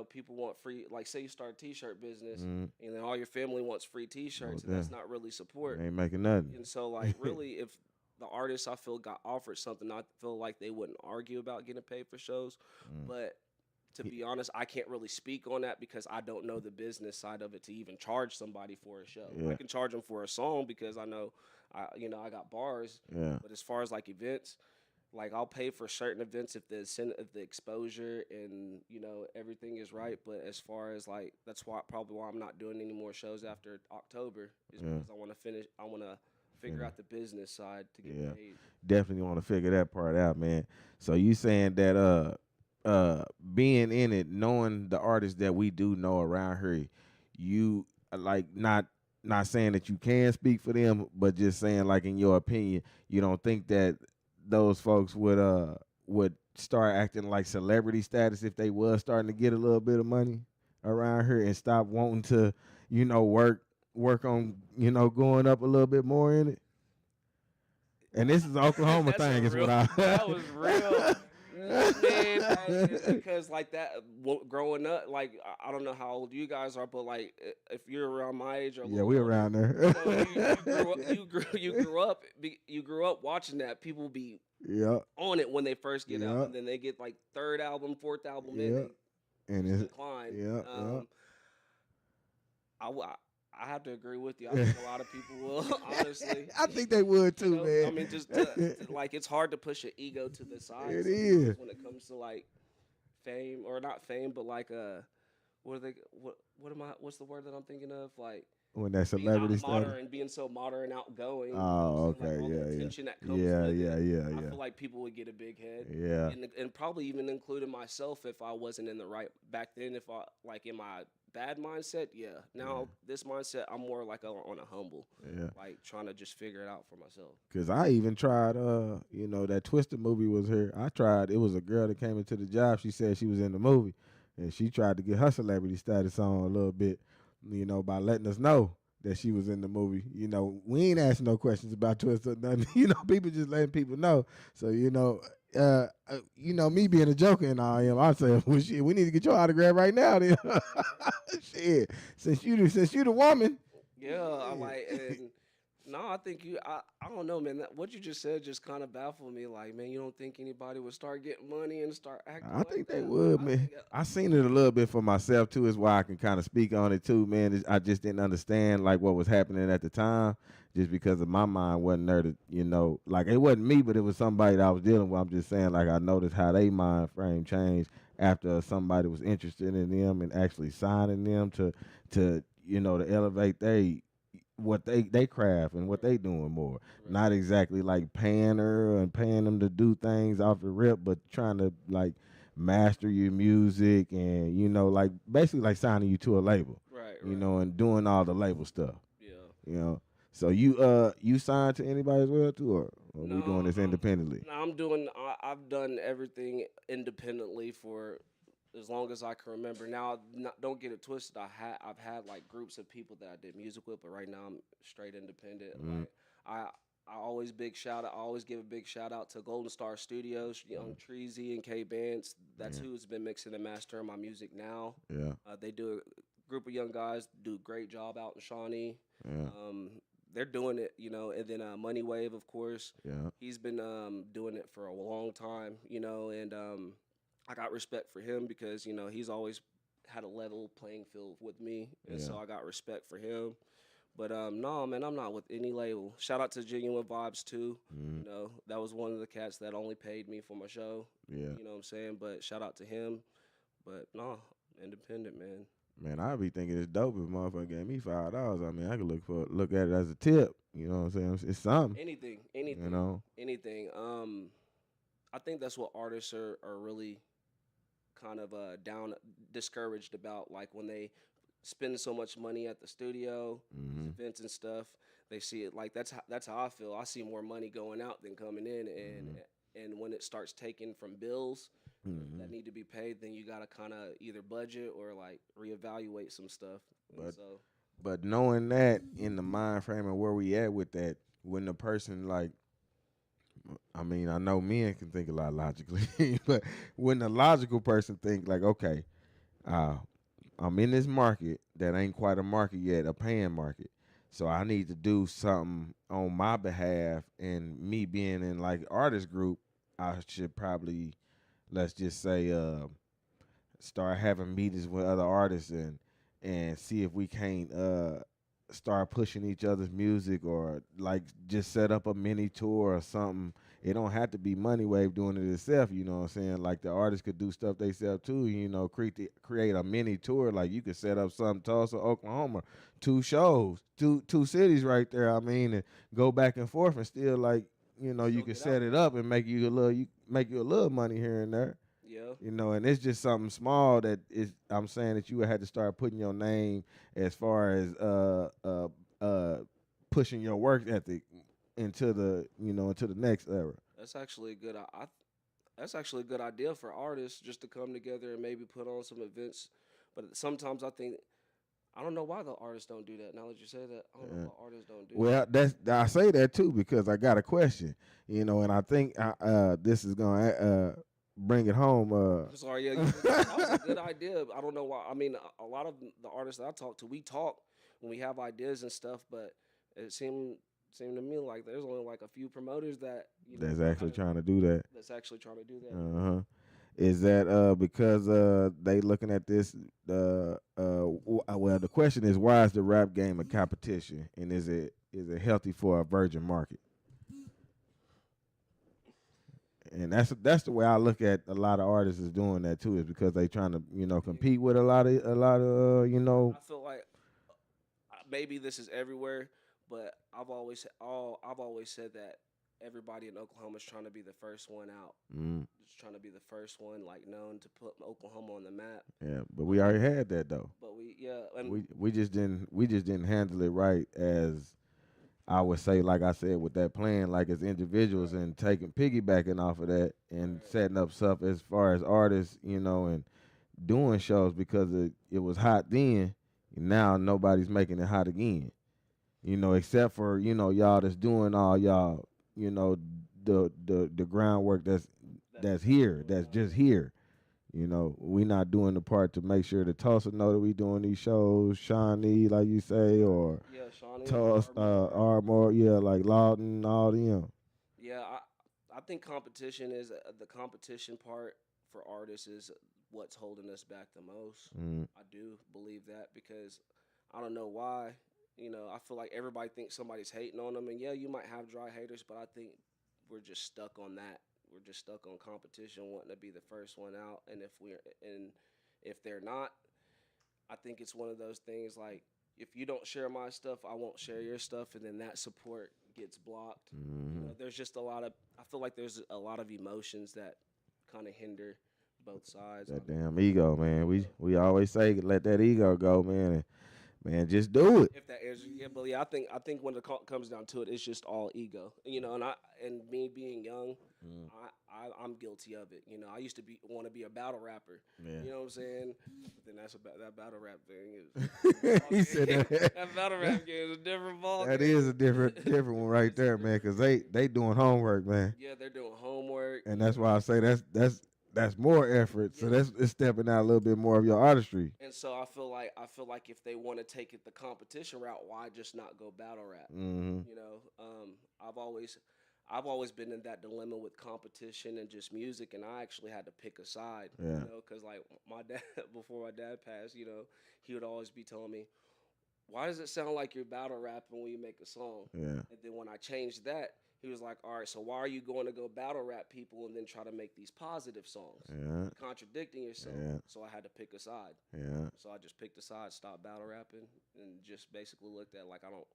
people want free. Like, say you start a T-shirt business, and then all your family wants free T-shirts, and that's not really support. Ain't making nothing. And so, like, really, if the artists, I feel, got offered something, I feel like they wouldn't argue about getting paid for shows, but. To be honest, I can't really speak on that, because I don't know the business side of it to even charge somebody for a show. Yeah. I can charge them for a song because I know, I got bars. Yeah. But as far as like events, like I'll pay for certain events if the exposure and everything is right. But as far as like, that's probably why I'm not doing any more shows after October, is because I want to figure out the business side to get paid. Definitely want to figure that part out, man. So you saying that being in it, knowing the artists that we do know around here, you like not saying that you can speak for them, but just saying, like, in your opinion, you don't think that those folks would start acting like celebrity status if they was starting to get a little bit of money around here and stop wanting to, work on, going up a little bit more in it? And this is an Oklahoma thing, is what I. That was real. Man, because like that, growing up, like I don't know how old you guys are, but like if you're around my age, or we around there. You grew up watching that. People be Yeah. on it when they first get out, and then they get like third album, fourth album, and it's decline. Yeah. I have to agree with you. I think a lot of people will, honestly. I think they would too, man. I mean, just like, it's hard to push your ego to the side. It is. When it comes to like fame, or not fame, but like what's the word that I'm thinking of? Like, when that celebrity stuff, being so modern and outgoing. Oh, okay, like all the attention that comes with it. I feel like people would get a big head. Yeah, and probably even including myself, if I wasn't in the right back then. If I like in my bad mindset, Now this mindset, I'm more like on a humble, like trying to just figure it out for myself. Cause I even tried, that Twisted movie was here. I tried. It was a girl that came into the job. She said she was in the movie, and she tried to get her celebrity status on a little bit, by letting us know that she was in the movie. You know, we ain't asking no questions about Twist or nothing. You know, people just letting people know. So you know, me being a joker and all, I'm saying, well, shit, we need to get your autograph right now. Then, shit, since you the woman. Yeah, I like and. No, I think I don't know, man. What you just said just kind of baffled me. Like, man, you don't think anybody would start getting money and start acting I think they that? would, man. I seen it a little bit for myself, too, is why I can kind of speak on it, too, man. I just didn't understand, like, what was happening at the time just because of my mind wasn't there to, you know, like, it wasn't me, but it was somebody that I was dealing with. I'm just saying, like, I noticed how they mind frame changed after somebody was interested in them and actually signing them to you know, to elevate what they craft and what they doing more. Right. Not exactly like paying her and paying them to do things off the rip, but trying to like master your music and, you know, like basically like signing you to a label. Right. You know, and doing all the label stuff. Yeah. You know. So you signed to anybody as well too, or no, we doing this independently? No, I've done everything independently for as long as I can remember. Now, don't get it twisted. I've had like groups of people that I did music with, but right now I'm straight independent. Mm-hmm. Like I always give a big shout out to Golden Star Studios, Young Treasy and K Bands. That's who's been mixing and mastering my music now. Yeah, they do a group of young guys do a great job out in Shawnee. Yeah. They're doing it, you know, and then Money Wave, of course. Yeah, he's been doing it for a long time, you know, and I got respect for him because, you know, he's always had a level playing field with me, and so I got respect for him. But no, man, I'm not with any label. Shout out to Genuine Vibes too. You know, that was one of the cats that only paid me for my show. Yeah, you know what I'm saying. But shout out to him. But no, independent, man. Man, I'd be thinking it's dope if a motherfucker gave me $5. I mean, I could look at it as a tip. You know what I'm saying? It's something. Anything. You know, anything. I think that's what artists are really kind of discouraged about, like when they spend so much money at the studio, events and stuff. They see it like that's how I feel. I see more money going out than coming in, and when it starts taking from bills that need to be paid, then you gotta kind of either budget or like reevaluate some stuff. But knowing that in the mind frame of where we at with that, when the person like, I mean, I know men can think a lot logically, but when the logical person think like, okay, I'm in this market that ain't quite a market yet, a paying market. So I need to do something on my behalf, and me being in like artist group, I should probably, let's just say, start having meetings with other artists and see if we can't start pushing each other's music, or like just set up a mini tour or something. It don't have to be Money Wave doing it itself, you know what I'm saying? Like the artists could do stuff they sell too, you know, create a mini tour. Like you could set up some Tulsa, Oklahoma, 2 shows, two cities right there. I mean, and go back and forth and still like, you know, you can set it up and make you a little money here and there. Yeah. You know, and it's just something small that is, I'm saying that you would have to start putting your name as far as pushing your work ethic into the next era. That's actually a good that's actually a good idea for artists, just to come together and maybe put on some events. But sometimes I don't know why the artists don't do that. Now that you say that, I don't know why artists don't do that. Well, I say that too because I got a question, you know, and I think this is gonna bring it home. Sorry, yeah, that was a good idea. I don't know why. I mean, a lot of the artists that I talk to, we talk when we have ideas and stuff, but it seemed to me like there's only like a few promoters that that's actually trying to do that. That's actually trying to do that. Is that because they looking at this? Well, the question is, why is the rap game a competition, and is it healthy for a virgin market? And that's the way I look at a lot of artists is doing that too, is because they trying to compete with a lot of I feel like maybe this is everywhere, but I've always said that everybody in Oklahoma is trying to be the first one out. Just trying to be the first one like known to put Oklahoma on the map. Yeah, but we already had that though. But we just didn't handle it right, as I would say, like I said, with that plan, like as individuals, and piggybacking off of that and setting up stuff as far as artists, and doing shows because it was hot then. Now nobody's making it hot again. You know, except for, you know, y'all that's doing all y'all, you know, the groundwork that's here, that's just here. You know, we not doing the part to make sure the Tulsa know that we doing these shows, Shawnee, like you say, or Shawnee, Tulsa, Ardmore, like Lawton, all them. Yeah, I think competition is the competition part for artists is what's holding us back the most. I do believe that because I don't know why. You know, I feel like everybody thinks somebody's hating on them, and yeah, you might have dry haters, but I think we're just stuck on that. We're just stuck on competition, wanting to be the first one out, and if they're not, I think it's one of those things like if you don't share my stuff, I won't share your stuff, and then that support gets blocked. You know, there's just I feel like there's a lot of emotions that kind of hinder both sides. That damn ego, man. We always say let that ego go, man. And, man, just do it. If that is, but I think when it comes down to it, it's just all ego, you know. And me being young, I'm guilty of it. You know, I used to want to be a battle rapper. Yeah. You know what I'm saying? But then that battle rap thing is. He said that battle rap game is a different ball. That is a different one right there, man. Because they doing homework, man. Yeah, they're doing homework, and that's why I say that's more effort. So it's stepping out a little bit more of your artistry. And so I feel like if they want to take it the competition route, why just not go battle rap? You know, I've always been in that dilemma with competition and just music, and I actually had to pick a side. Yeah. You know, because like my dad, before my dad passed, you know, he would always be telling me, "Why does it sound like you're battle rapping when you make a song?" Yeah. And then when I changed that, he was like, all right, so why are you going to go battle rap people and then try to make these positive songs? Yeah. Contradicting yourself. Yeah. So I had to pick a side. Yeah. So I just picked a side, stopped battle rapping, and just basically looked at like I don't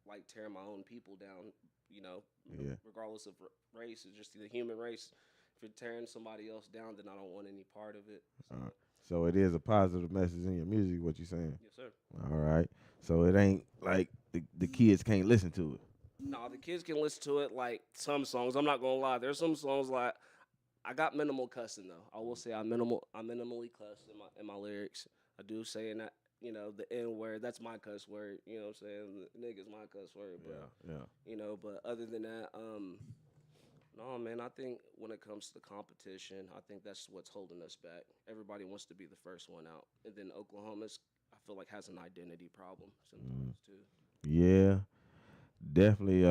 like tearing my own people down, you know, regardless of race. It's just the human race. If you're tearing somebody else down, then I don't want any part of it. So it is a positive message in your music, what you saying? Yes, sir. All right. So it ain't like the kids can't listen to it. No, the kids can listen to it like some songs. I'm not gonna lie. There's some songs like I got minimal cussing though. I will say I minimally cuss in my lyrics. I do say that, you know, the N word, that's my cuss word. You know what I'm saying? The nigga's my cuss word. But yeah. You know, but other than that, no man, I think when it comes to competition, I think that's what's holding us back. Everybody wants to be the first one out. And then Oklahoma's I feel like has an identity problem sometimes too. Yeah. Definitely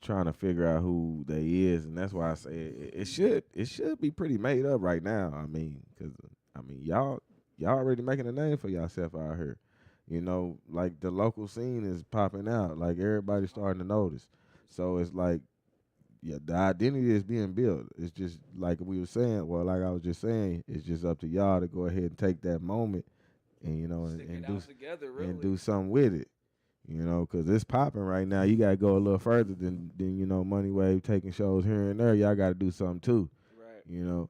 trying to figure out who they is, and that's why I say it should be pretty made up right now. I mean, because y'all already making a name for yourself out here. You know, like the local scene is popping out. Like everybody's starting to notice. So it's like, yeah, the identity is being built. It's just like we were saying. Well, like I was just saying, it's just up to y'all to go ahead and take that moment and and do something with it. You know, because it's popping right now. You got to go a little further than you know, Money Wave taking shows here and there. Y'all got to do something too. Right. You know.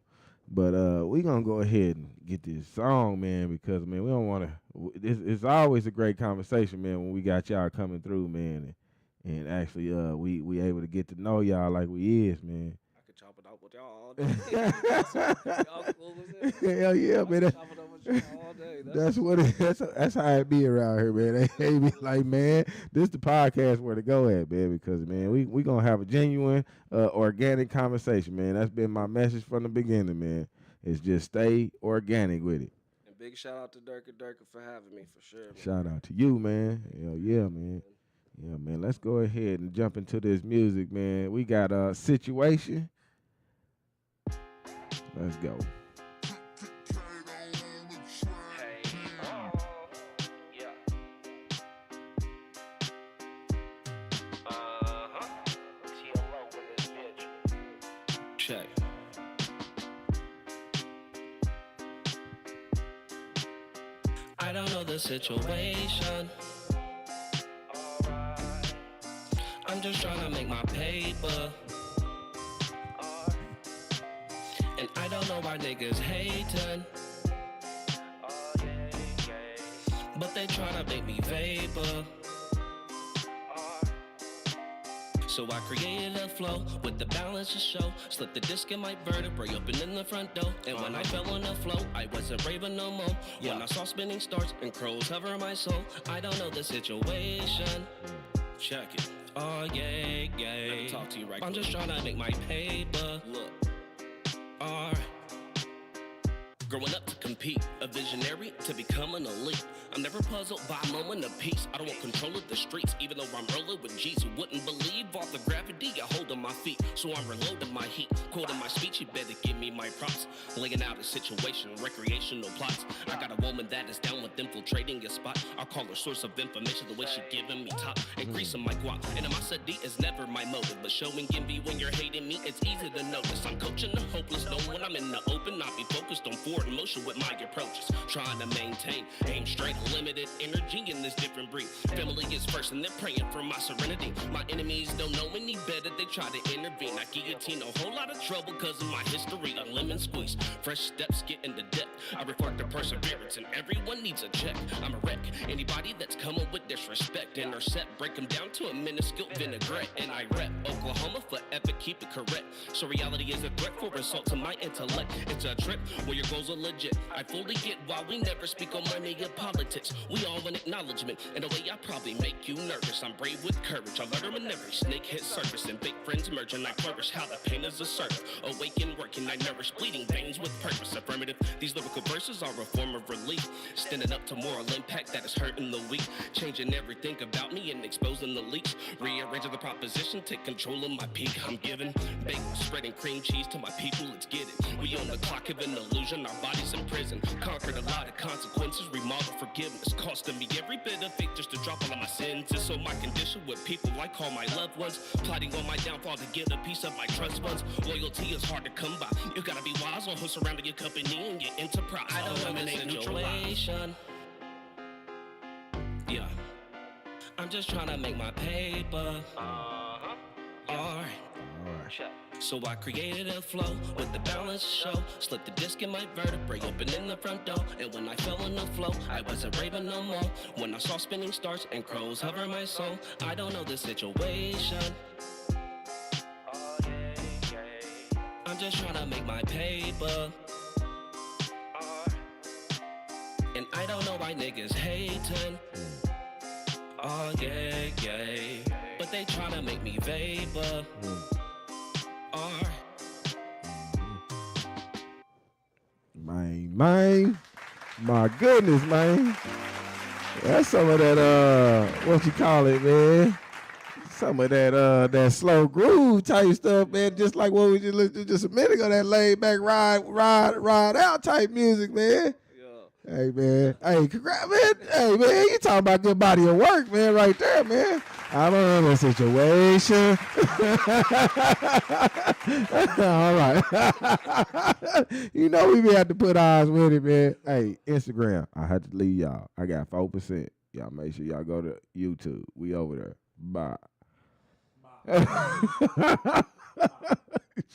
But we going to go ahead and get this song, man, because, man, we don't want to. It's always a great conversation, man, when we got y'all coming through, man. And actually, we able to get to know y'all like we is, man. I could chop it up with y'all all day. Y'all cool as hell. Hell yeah, man. Chop it up with y'all all day. That's how it be around here, man. They be like, man, this the podcast where to go at, man, because, man, we gonna have a genuine, organic conversation, man. That's been my message from the beginning, man. It's just stay organic with it. And big shout out to Durka Durka for having me, for sure. Man. Shout out to you, man. Hell yeah, man. Yeah, man. Let's go ahead and jump into this music, man. We got a Situation. Let's go. Check. I don't know the situation. I'm just trying to make my paper. And I don't know why niggas hating. But they tryna make me vapor. So I created a flow with the balance to show. Slipped the disc in my vertebrae, open in the front door. And when I fell on the floor, I wasn't raving no more. When I saw spinning stars and crows hover my soul, I don't know the situation. Check it. Oh, yeah, yeah. Let me talk to you right I'm just trying to make my paper. Look. Alright. Growing up to compete, a visionary to become an elite. I'm never puzzled by a moment of peace. I don't want control of the streets, even though I'm rolling with G's. You wouldn't believe all the gravity I hold on my feet. So I'm reloading my heat, quoting my speech. You better give me my props. Laying out a situation, recreational plots. I got a woman that is down with infiltrating your spot. I'll call her source of information, the way she giving me top. Increasing my guap. And my D is never my motive. But showing envy when you're hating me, it's easy to notice. I'm coaching the hopeless, know when I'm in the open, I'll be focused on forward motion with my approaches. Trying to maintain, aim straight, limited energy in this different breed. Family is first and they're praying for my serenity. My enemies don't know any better, they try to intervene. I guillotine a whole lot of trouble cause of my history. A lemon squeeze, fresh steps get into depth. I reflect the perseverance and everyone needs a check. I'm a wreck, anybody that's coming with disrespect. Intercept, break them down to a minuscule vinaigrette. And I rep Oklahoma forever, keep it correct. So reality is a threat for assault to my intellect. It's a trip where your goals are legit. I fully get why we never speak on money or politics. We all want acknowledgement, and the way I probably make you nervous. I'm brave with courage, I learn them in every snake hit surface. And big friends merge and I flourish, how the pain is a servant. Awaken, working, I nourish bleeding veins with purpose. Affirmative, these lyrical verses are a form of relief. Standing up to moral impact that is hurting the weak. Changing everything about me and exposing the leaks. Rearranging the proposition, take control of my peak. I'm giving, bacon, spreading cream cheese to my people, let's get it. We on the clock of an illusion, our bodies in prison. Conquered a lot of consequences, remodel forgiveness. Costing me every bit of faith just to drop all of my sentences. So my condition with people I call my loved ones. Plotting on my downfall to get a piece of my trust funds. Loyalty is hard to come by. You gotta be wise on who's surrounding your company and your enterprise. I don't eliminate neutralization. Yeah. I'm just trying to make my paper. Alright. So I created a flow with the balance show. Slipped the disc in my vertebrae, opening the front door. And when I fell in the flow, I wasn't raving no more. When I saw spinning stars and crows hover my soul, I don't know the situation. I'm just trying to make my paper. And I don't know why niggas hating. Oh yeah, yeah. But they tryna make me vapor. Man, my goodness, man. That's some of that, what you call it, man? Some of that slow groove type stuff, man. Just like what we just listened to just a minute ago, that laid back ride out type music, man. Yeah. Hey, man. Hey, congrats, man. Hey, man, you talking about good body of work, man, right there, man. I don't know the situation. All right. You know we be have to put eyes with it, man. Hey, Instagram. I had to leave y'all. I got 4%. Y'all make sure y'all go to YouTube. We over there. Bye.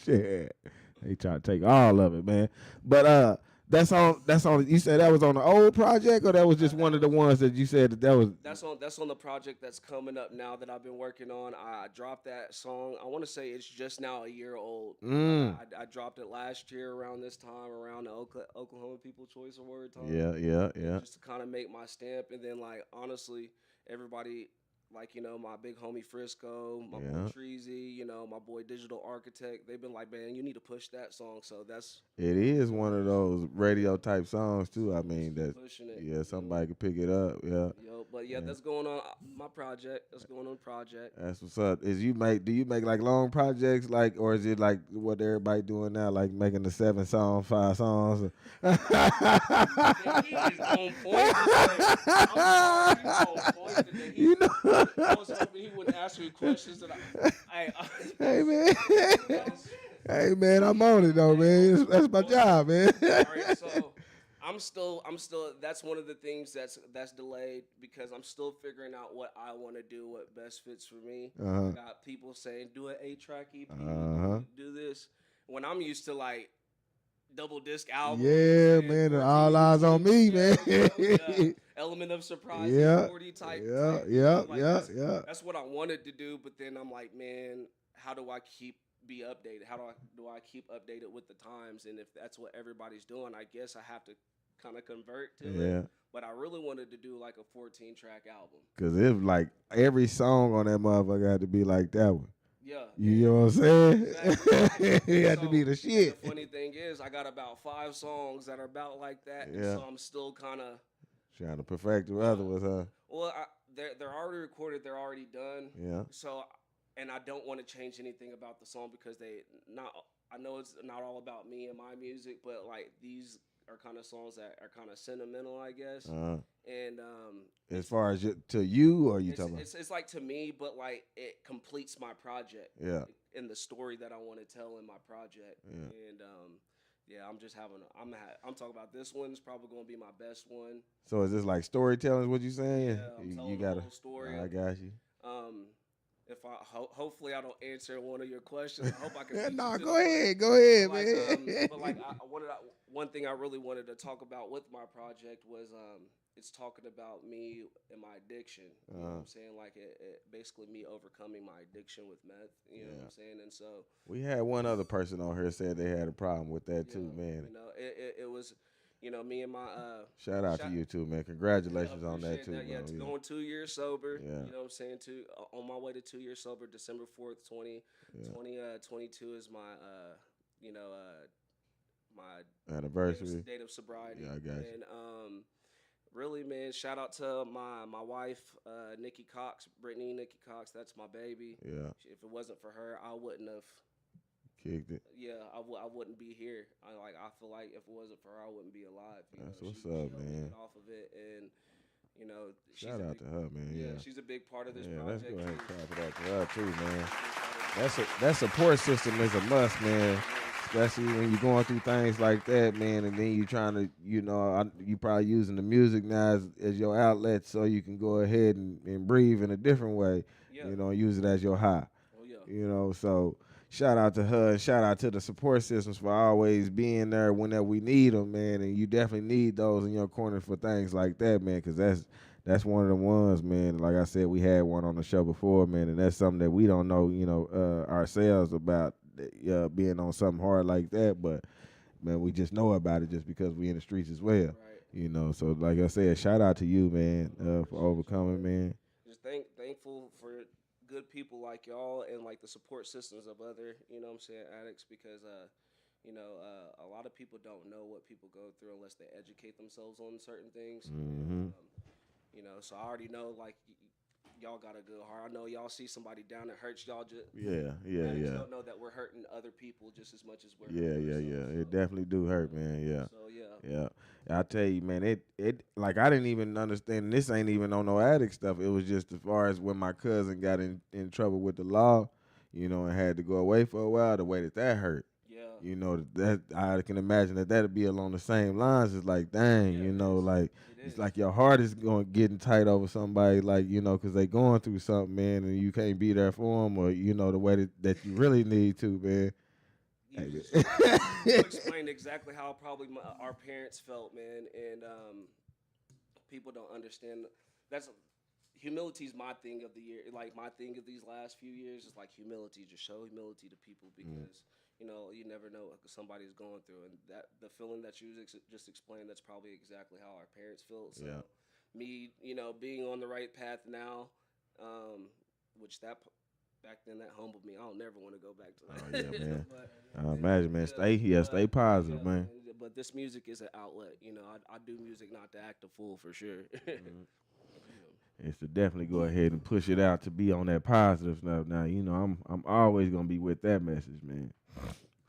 Shit. They try to take all of it, man. But that's on. You said that was on the old project, or that was just one of the ones that you said that was. That's on the project that's coming up now that I've been working on. I dropped that song. I want to say it's just now a year old. I dropped it last year around this time, around the Oklahoma People Choice Award time. Yeah. Just to kind of make my stamp, and then like honestly, everybody. Like, you know, my big homie Frisco, my boy Treasy, you know, my boy Digital Architect. They've been like, man, you need to push that song. So that's... It is one of those radio type songs, too. I mean, that pushing it. Yeah, somebody can pick it up, yeah. But that's going on my project. That's going on project. That's what's up. Do you make like long projects, like, or is it like what everybody doing now, like making the 7 songs, 5 songs? He is on point today. You know... I was hoping he wouldn't ask me questions that Hey, man. Hey, man, I'm on it, though, man. That's my job, man. All right, so... I'm still. That's one of the things that's delayed because I'm still figuring out what I want to do, what best fits for me. I got people saying do an 8-track EP, do this. When I'm used to like double disc albums. Yeah, man, all eyes on me, man. Element of surprise, 40 type. Yeah. That's what I wanted to do, but then I'm like, man, how do I be updated? How do I keep updated with the times? And if that's what everybody's doing, I guess I have to kind of convert to it. But I really wanted to do like a 14-track album. Cause if like every song on that motherfucker had to be like that one. Yeah. You know what I'm saying? Exactly. It had to be the shit. The funny thing is, I got about 5 songs that are about like that, and so I'm still kind of trying to perfect the other ones, huh? Well, they're already recorded, they're already done. Yeah. So, and I don't want to change anything about the song because I know it's not all about me and my music, but like these are kind of songs that are kind of sentimental, I guess. And as far as to you, or you talking about? It's like to me, but like it completes my project. Yeah. In the story that I want to tell in my project. Yeah. And yeah, I'm just having. I'm talking about this one's probably going to be my best one. So is this like storytelling? Is what you saying? Yeah, I'm telling you got the whole story. I got you. If I hopefully I don't answer one of your questions. I hope I can. No, go ahead, man. But like one thing I really wanted to talk about with my project was it's talking about me and my addiction. You know what I'm saying? Like it basically me overcoming my addiction with meth. You know what I'm saying? And so we had one other person on here said they had a problem with that too, man. You know, it was. You know, me and my shout out to you too, man. Congratulations on that too. Yeah, it's going 2 years sober. Yeah. You know what I'm saying? On my way to 2 years sober, December 4th, 2022 is my my anniversary date of sobriety. Yeah, I got you. And really, man, shout out to my wife, Nikki Cox, Nikki Cox. That's my baby. Yeah. If it wasn't for her, I wouldn't have kicked it. Yeah, I wouldn't be here. I feel like if it wasn't for her, I wouldn't be alive. That's what's up, man. Off of it, and you know, shout out to her, man. Yeah, she's a big part of this project. Let's go ahead and clap it up to her too, man. That support system is a must, man. Especially when you're going through things like that, man, and then you're trying to, you probably using the music now as your outlet so you can go ahead and breathe in a different way, use it as your high. Oh, yeah. So shout out to her and shout out to the support systems for always being there whenever we need them, man, and you definitely need those in your corner for things like that, man, because that's one of the ones, man. Like I said, we had one on the show before, man, and that's something that we don't know, ourselves about. Being on something hard like that, but man, we just know about it just because we in the streets as well. Right. So like I said, shout out to you, man, for overcoming, man. Just thankful for good people like y'all and like the support systems of other, addicts, because a lot of people don't know what people go through unless they educate themselves on certain things. Mm-hmm. So I already know like y'all got a good heart. I know y'all see somebody down that hurts y'all. Yeah. Don't know that we're hurting other people just as much as we're. Yeah. It definitely do hurt, man. Yeah. So yeah. I tell you, man, it like I didn't even understand. This ain't even on no addict stuff. It was just as far as when my cousin got in trouble with the law, and had to go away for a while. The way that hurt. Yeah. That I can imagine that'd be along the same lines. It's like, dang, like it's like your heart is getting tight over somebody, like, because they going through something, man, and you can't be there for them, or the way that you really need to, man. You explained exactly how probably our parents felt, man, and people don't understand. Humility is my thing of the year. Like my thing of these last few years is like humility. Just show humility to people because you never know what somebody's going through, and that the feeling that you just explained, that's probably exactly how our parents felt. So me, being on the right path now, which back then that humbled me. I don't never want to go back to that. Oh yeah, man. Imagine, man. Stay positive, man. But this music is an outlet. I do music not to act a fool for sure. Is to definitely go ahead and push it out to be on that positive stuff. Now, I'm always gonna be with that message, man.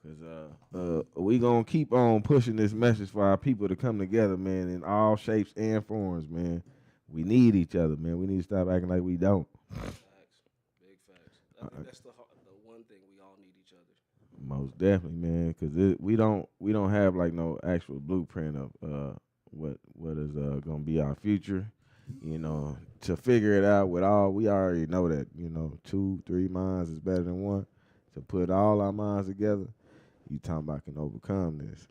Cause we gonna keep on pushing this message for our people to come together, man, in all shapes and forms, man. We need each other, man. We need to stop acting like we don't. Facts, big facts. I think that's the one thing we all need each other. Most definitely, man. Cause we don't have like no actual blueprint of what is gonna be our future. To figure it out we already know that, 2-3 minds is better than one. To put all our minds together, you talking about can overcome this,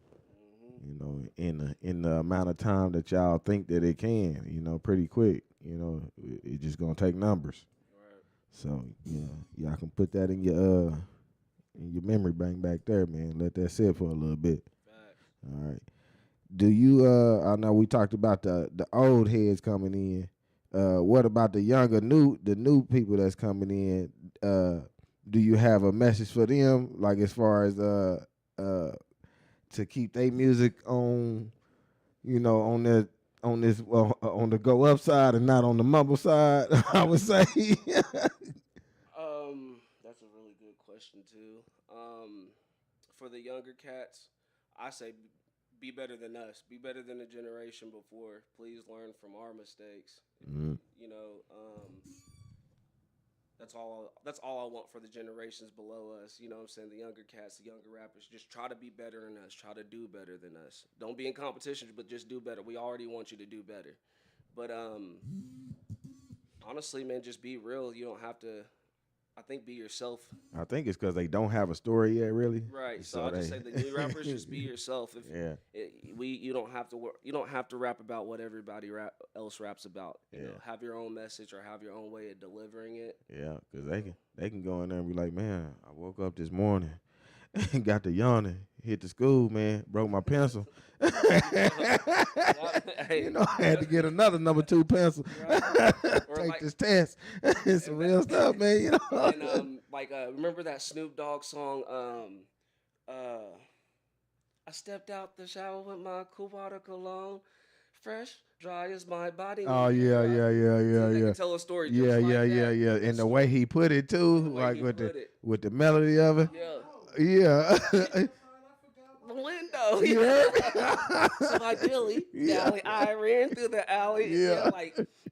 in the amount of time that y'all think that it can, pretty quick, it's just gonna take numbers. Right. So, y'all can put that in your memory bank back there, man. Let that sit for a little bit. Facts. All right. Do you? I know we talked about the old heads coming in. What about the new people that's coming in? Do you have a message for them, like as far as to keep their music on, on this on the go up side and not on the mumble side? I would say. That's a really good question too. For the younger cats, I say be better than us. Be better than the generation before. Please learn from our mistakes. You know, that's all. That's all I want for the generations below us. You know what I'm saying? The younger cats, the younger rappers, just try to be better than us. Try to do better than us. Don't be in competition, but just do better. We already want you to do better. But honestly, man, just be real. You don't have to. I think be yourself. I think it's because they don't have a story yet, really. Right. So I just say the new rappers just be yourself. If you don't have to you don't have to rap about what everybody else raps about. You know, have your own message or have your own way of delivering it. Yeah, because they can go in there and be like, man, I woke up this morning and got to yawning, hit the school, man, broke my pencil. I had to get another number 2 pencil. Take this test. It's some real stuff, man. And remember that Snoop Dogg song? I stepped out the shower with my cool water cologne, fresh, dry as my body. Oh yeah. They can tell a story. Yeah. And the way he put it too, like with the melody of it. Yeah. Window. Yeah. So ideally, I ran through the alley. Yeah.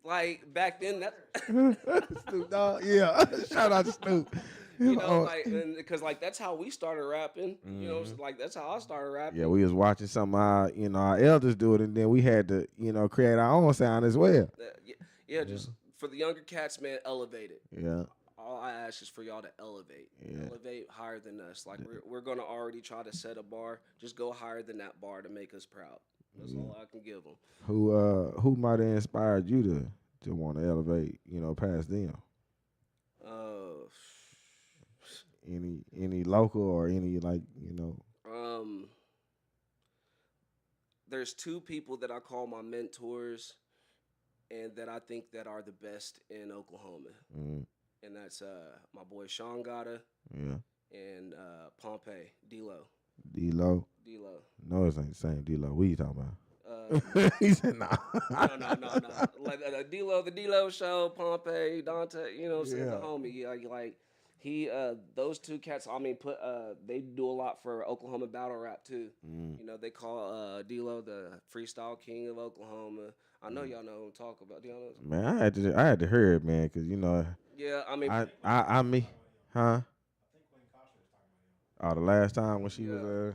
Like back then that Snoop Dogg. Yeah. Shout out to Snoop. You know, because that's how we started rapping. You know, that's how I started rapping. Yeah, we was watching some our elders do it, and then we had to create our own sound as well. Just for the younger cats, man, elevate it. Yeah. All I ask is for y'all to elevate. Elevate higher than us. Like we're gonna already try to set a bar. Just go higher than that bar to make us proud. That's all I can give them. Who might have inspired you to want to elevate? Past them. Any local or any There's 2 people that I call my mentors, and that I think that are the best in Oklahoma. And that's my boy Sean Gata. Yeah. And Pompey, D-Lo. D-Lo? D-Lo. No, it ain't the same D-Lo. What are you talking about? He said nah. No. Like D-Lo, the D-Lo show, Pompey, Dante, the homie. Yeah, those 2 cats, they do a lot for Oklahoma battle rap too. They call D-Lo the freestyle king of Oklahoma. I know y'all know what I'm talking about. Do y'all know? Man, I had to hear it, man, because Yeah, huh? I think Wayne Caution was talking about him. Oh, the last time when she was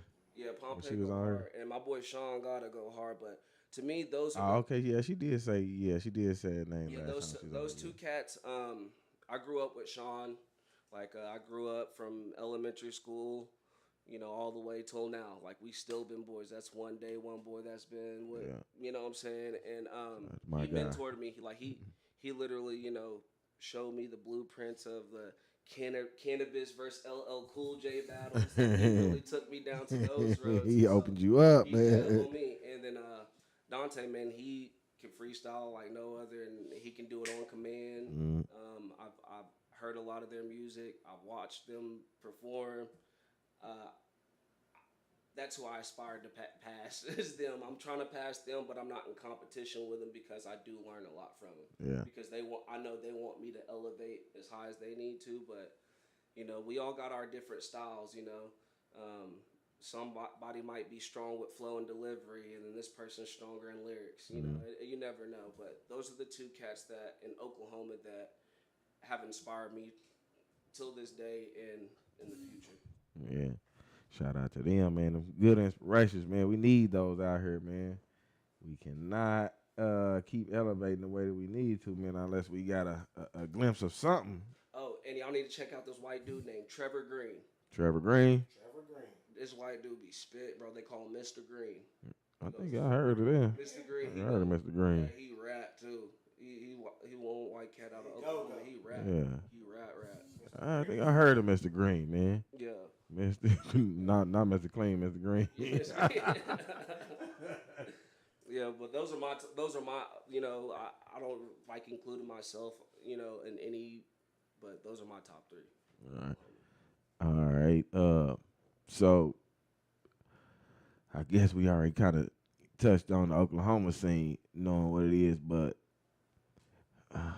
Pompey she was on her, and my boy Sean gotta go hard, but to me those. Okay, yeah, she did say her name. Yeah, those 2 cats. I grew up with Sean. I grew up from elementary school, all the way till now. We still been boys. That's one boy that's been with, you know what I'm saying? And he mentored me. He literally, showed me the blueprints of the Cannabis versus LL Cool J battles. He really took me down to those roads. He opened you up, man. Me. And then Dante, man, he can freestyle like no other, and he can do it on command. I've heard a lot of their music. I've watched them perform. That's who I aspire to pass is them. I'm trying to pass them, but I'm not in competition with them because I do learn a lot from them. Yeah. Because I know they want me to elevate as high as they need to, but we all got our different styles. Somebody might be strong with flow and delivery, and then this person's stronger in lyrics. You never know. But those are the 2 cats that in Oklahoma that have inspired me till this day and in the future. Yeah. Shout out to them, man. Them good inspirations, man. We need those out here, man. We cannot keep elevating the way that we need to, man, unless we got a glimpse of something. Oh, and y'all need to check out this white dude named Trevor Green. Trevor Green? Trevor Green. This white dude be spit, bro. They call him Mr. Green. I think I heard of him. Mr. Green. I heard of Mr. Green. He rap, too. He one white cat out of Oklahoma. He rap. Yeah. He rap. I think I heard of Mr. Green, man. Yeah. Mr. not Mr. Clean, Mr. Green. Yeah, but those are my. You know, I don't like including myself. You know, in any, but those are my top 3. All right. So I guess we already kind of touched on the Oklahoma scene, knowing what it is, but man,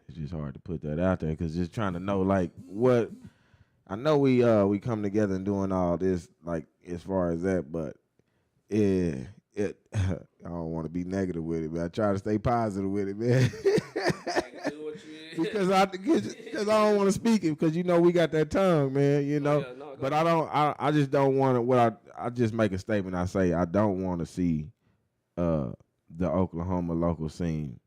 it's just hard to put that out there because just trying to know like what. I know we come together and doing all this like as far as that, but it I don't want to be negative with it, but I try to stay positive with it, man. Like, do what you because I don't want to speak it because you know we got that tongue, man. You know, but I just don't want to. I just make a statement. I say I don't want to see the Oklahoma local scene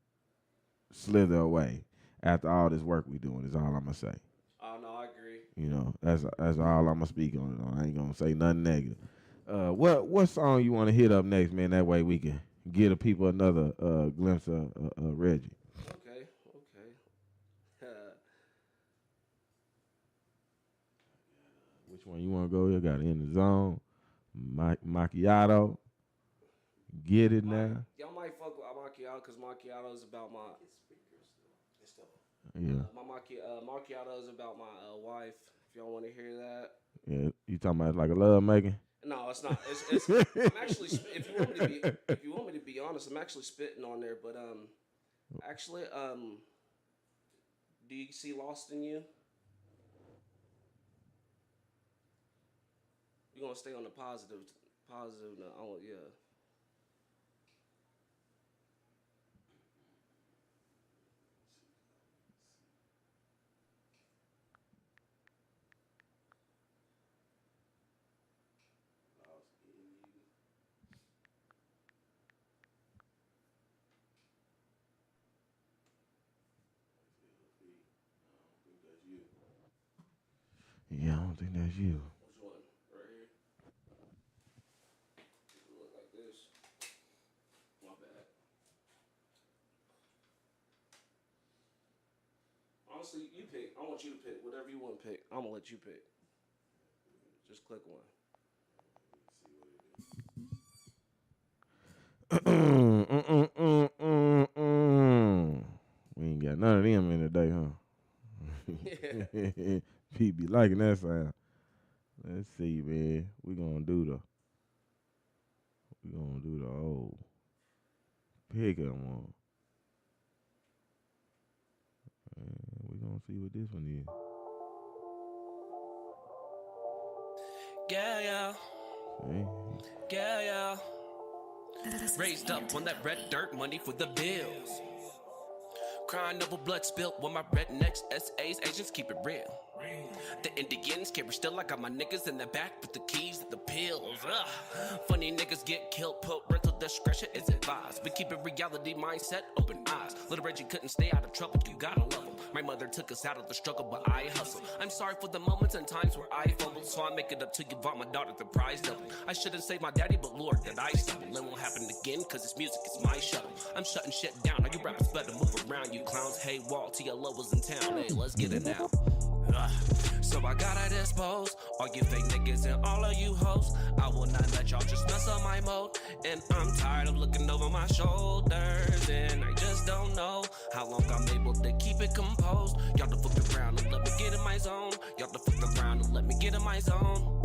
slither away after all this work we doing. Is all I'm gonna say. Oh no, I agree. You know, that's all I'm gonna speak on it on. I ain't gonna say nothing negative. What song you want to hit up next, man? That way we can give the people another glimpse of Reggie. Okay. Which one you want to go? You got In the Zone, Macchiato. Get it now. Y'all might fuck with Macchiato because Macchiato is about my. Yeah. My Macchiato is about my wife. If y'all want to hear that. Yeah. You talking about like a love making? No, it's not. It's I'm actually. If you want me to be honest, I'm actually spitting on there. But actually, do you see Lost in You? You're gonna stay on the positive note. Yeah. Yeah, I don't think that's you. Which one? Right here? It look like this. My bad. Honestly, you pick. I want you to pick. Whatever you want to pick, I'm going to let you pick. Just click one. We ain't got none of them in today, huh? Yeah. People be liking that sound. Let's see, man. We gonna do the old pickup one. We gonna see what this one is. Yeah. See? Yeah. Raised up on that red dirt, money for the bills. Crying over blood spilt when my rednecks, SAs, agents keep it real. The Indians carry still, I got my niggas in the back with the keys and the pills. Ugh. Funny niggas get killed, parental discretion is advised. We keep a reality mindset, open eyes. Little Reggie couldn't stay out of trouble, you gotta love him. My mother took us out of the struggle, but I hustle. I'm sorry for the moments and times where I fumbled, so I make it up to you, bought my daughter the prize double. I shouldn't say my daddy, but Lord, that I stumble. It won't happen again, cause this music is my shuttle. I'm shutting shit down, all you rappers better move around, you clowns. Hey, Walt, TLO was in town, hey, let's get it now. So I gotta dispose all you fake niggas and all of you hoes. I will not let y'all just mess up my mode. And I'm tired of looking over my shoulders, and I just don't know how long I'm able to keep it composed. Y'all to fuck around and let me get in my zone. Y'all to fuck around and let me get in my zone.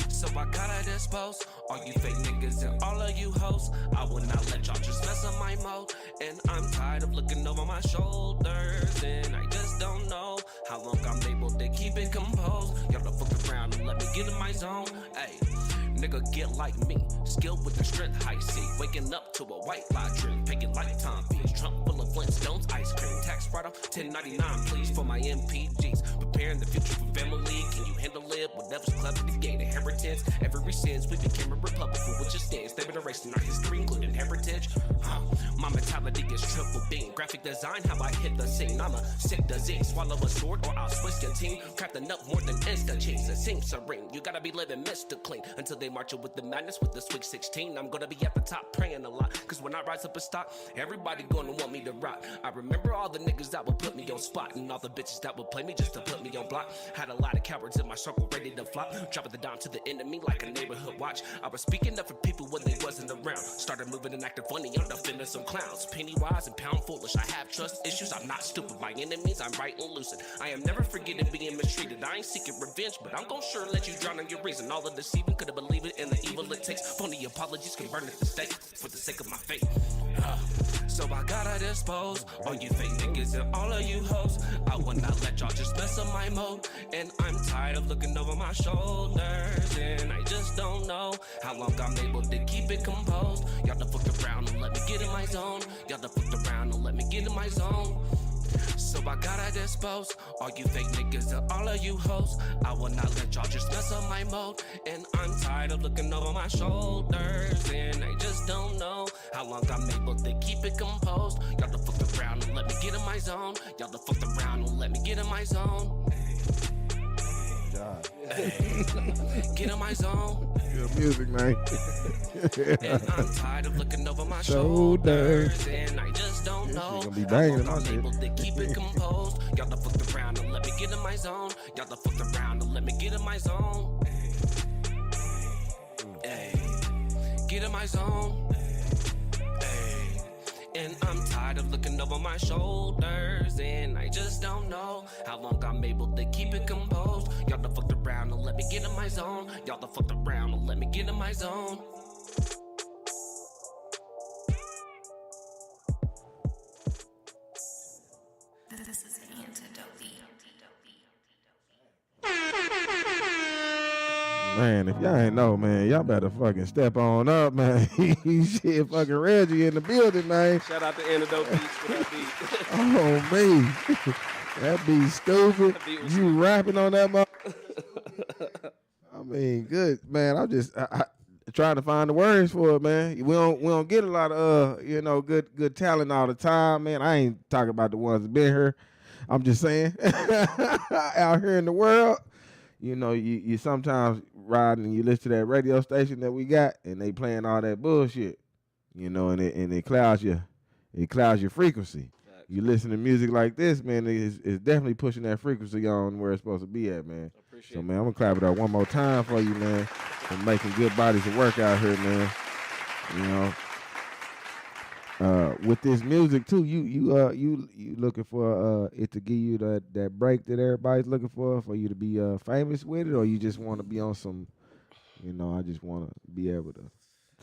So I gotta dispose all you fake niggas and all of you hoes. I will not let y'all just mess up my mode. And I'm tired of looking over my shoulders, and I just don't know how long I'm able to keep it composed. Y'all to fuck around and let me get in my zone. Ayy, nigga get like me, skilled with the strength high C. Waking up to a white lie drink, paying lifetime fees. Trunk full of Flintstones, ice cream. Tax write off $10.99, please, for my MPGs. Preparing the future for family, can you handle it? Whatever's clever to gain inheritance. Ever since we became a republic, for which it stands, they've been erasing our history, including heritage. My mentality is triple beam. Graphic design, how I hit the scene. I'm a sick disease, swallow a sword or I'll switch the team. Crafting up more than insta cheese. It seems serene, you gotta be living Mr. Clean until they they marching with the madness with the Sweet 16. I'm gonna be at the top praying a lot. Cause when I rise up a stock, everybody gonna want me to rock. I remember all the niggas that would put me on spot and all the bitches that would play me just to put me on block. Had a lot of cowards in my circle ready to flop. Dropping the dime to the enemy like a neighborhood watch. I was speaking up for people when they wasn't around. Started moving and acting funny, I'm defending some clowns. Penny wise and pound foolish, I have trust issues. I'm not stupid, my enemies, I'm right and lucid. I am never forgetting being mistreated. I ain't seeking revenge, but I'm gon' sure let you drown on your reason. All the deceiving could've believed it and the evil it takes. Phony apologies can burn at the stake for the sake of my faith. So I gotta dispose all you fake niggas and all of you hoes. I will not let y'all just mess up my mode. And I'm tired of looking over my shoulders. And I just don't know how long I'm able to keep it composed. Y'all done fucked around and let me get in my zone. Y'all done fucked around and let me get in my zone. So I gotta dispose all you fake niggas and all of you hoes. I will not let y'all just mess up my mode. And I'm tired of looking over my shoulders. And I just don't know how long I'm able to keep it composed. Y'all done fucked around and let me get in my zone. Y'all done fucked around and let me get in my zone. Get in my zone. Good music, man. And I'm tired of looking over my shoulders. And I just don't know gonna be banging how long I'm my able shit. to keep it composed. Y'all done fucked around and let me get in my zone. Y'all done fucked around and let me get in my zone. Hey, get in my zone. Hey, and I'm tired of looking over my shoulders. And I just don't know how long I'm able to keep it composed. Y'all done fucked around and let me get in my zone. Y'all done fucked around and let me get in my zone. This is the antidote. Man, if y'all ain't know, man, y'all better fucking step on up, man. Shit, fucking Reggie in the building, man. Shout out to Antidote Beats for that beat. Oh, me. That beat stupid. That beat was You rapping on that mother? I mean, good, man. I'm just I trying to find the words for it, man. We don't get a lot of good talent all the time, man. I ain't talking about the ones that been here. I'm just saying, out here in the world, you sometimes ride and you listen to that radio station that we got, and they playing all that bullshit, and it clouds your frequency. Facts. You listen to music like this, man, it's definitely pushing that frequency on where it's supposed to be at, man. Appreciate So, it. man, I'm gonna clap it up one more time for you, man, for making good bodies of work out here, man. With this music too, you looking for it to give you that break that everybody's looking for you to be famous with it, or you just want to be on some, I just want to be able to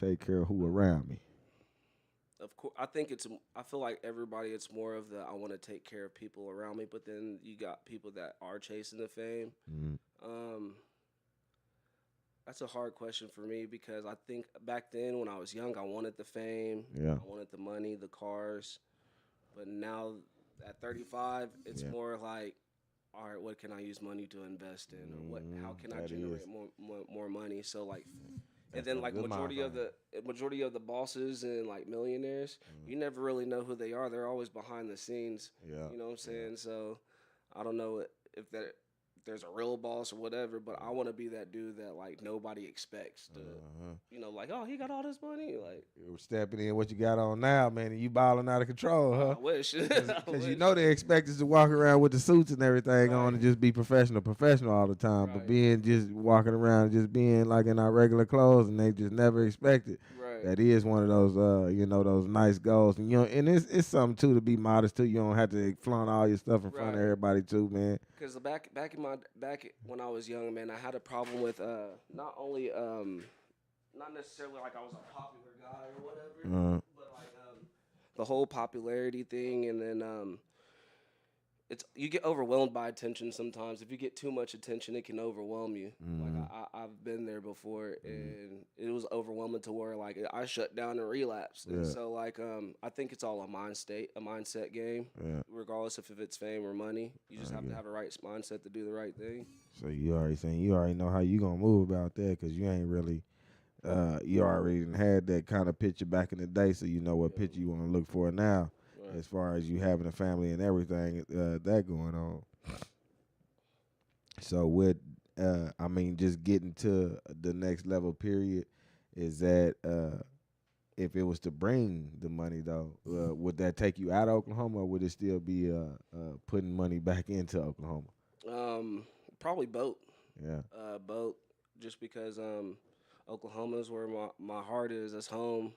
take care of who around me. Of course, I feel like everybody, it's more of the I want to take care of people around me, but then you got people that are chasing the fame. Mm-hmm. That's a hard question for me because I think back then when I was young, I wanted the fame, Yeah. I wanted the money, the cars, but now at 35, it's more like, all right, what can I use money to invest in, or how can I that generate is. more money? So like. And That's then a like good majority of the bosses and like millionaires, you never really know who they are. They're always behind the scenes. Yeah. You know what I'm saying? So I don't know if there's a real boss or whatever, but I want to be that dude that like nobody expects to, like, oh, he got all this money, like. You're stepping in what you got on now, man, and you balling out of control, huh? I wish. Because they expect us to walk around with the suits and everything on and just be professional all the time. But being just walking around, just being like in our regular clothes, and they just never expect it. Right. That is one of those, those nice goals. And and it's something too to be modest too. You don't have to flaunt all your stuff in front of everybody too, man. Because back when I was young, man, I had a problem with not only not necessarily like I was a popular guy or whatever, but like the whole popularity thing, and then you get overwhelmed by attention sometimes. If you get too much attention, it can overwhelm you. Like I've been there before, and it was overwhelming to where like I shut down and relapsed. And so like I think it's all a mindset game. Yeah. Regardless if it's fame or money, you just have to have a right mindset to do the right thing. So you already know how you gonna move about that, because you ain't really. You already had that kind of picture back in the day, so you know what picture you want to look for now, as far as you having a family and everything that going on. So with I mean, just getting to the next level period is that if it was to bring the money though, would that take you out of Oklahoma, or would it still be putting money back into Oklahoma? Probably both. Yeah. Both. Just because Oklahoma is where my heart is. That's home.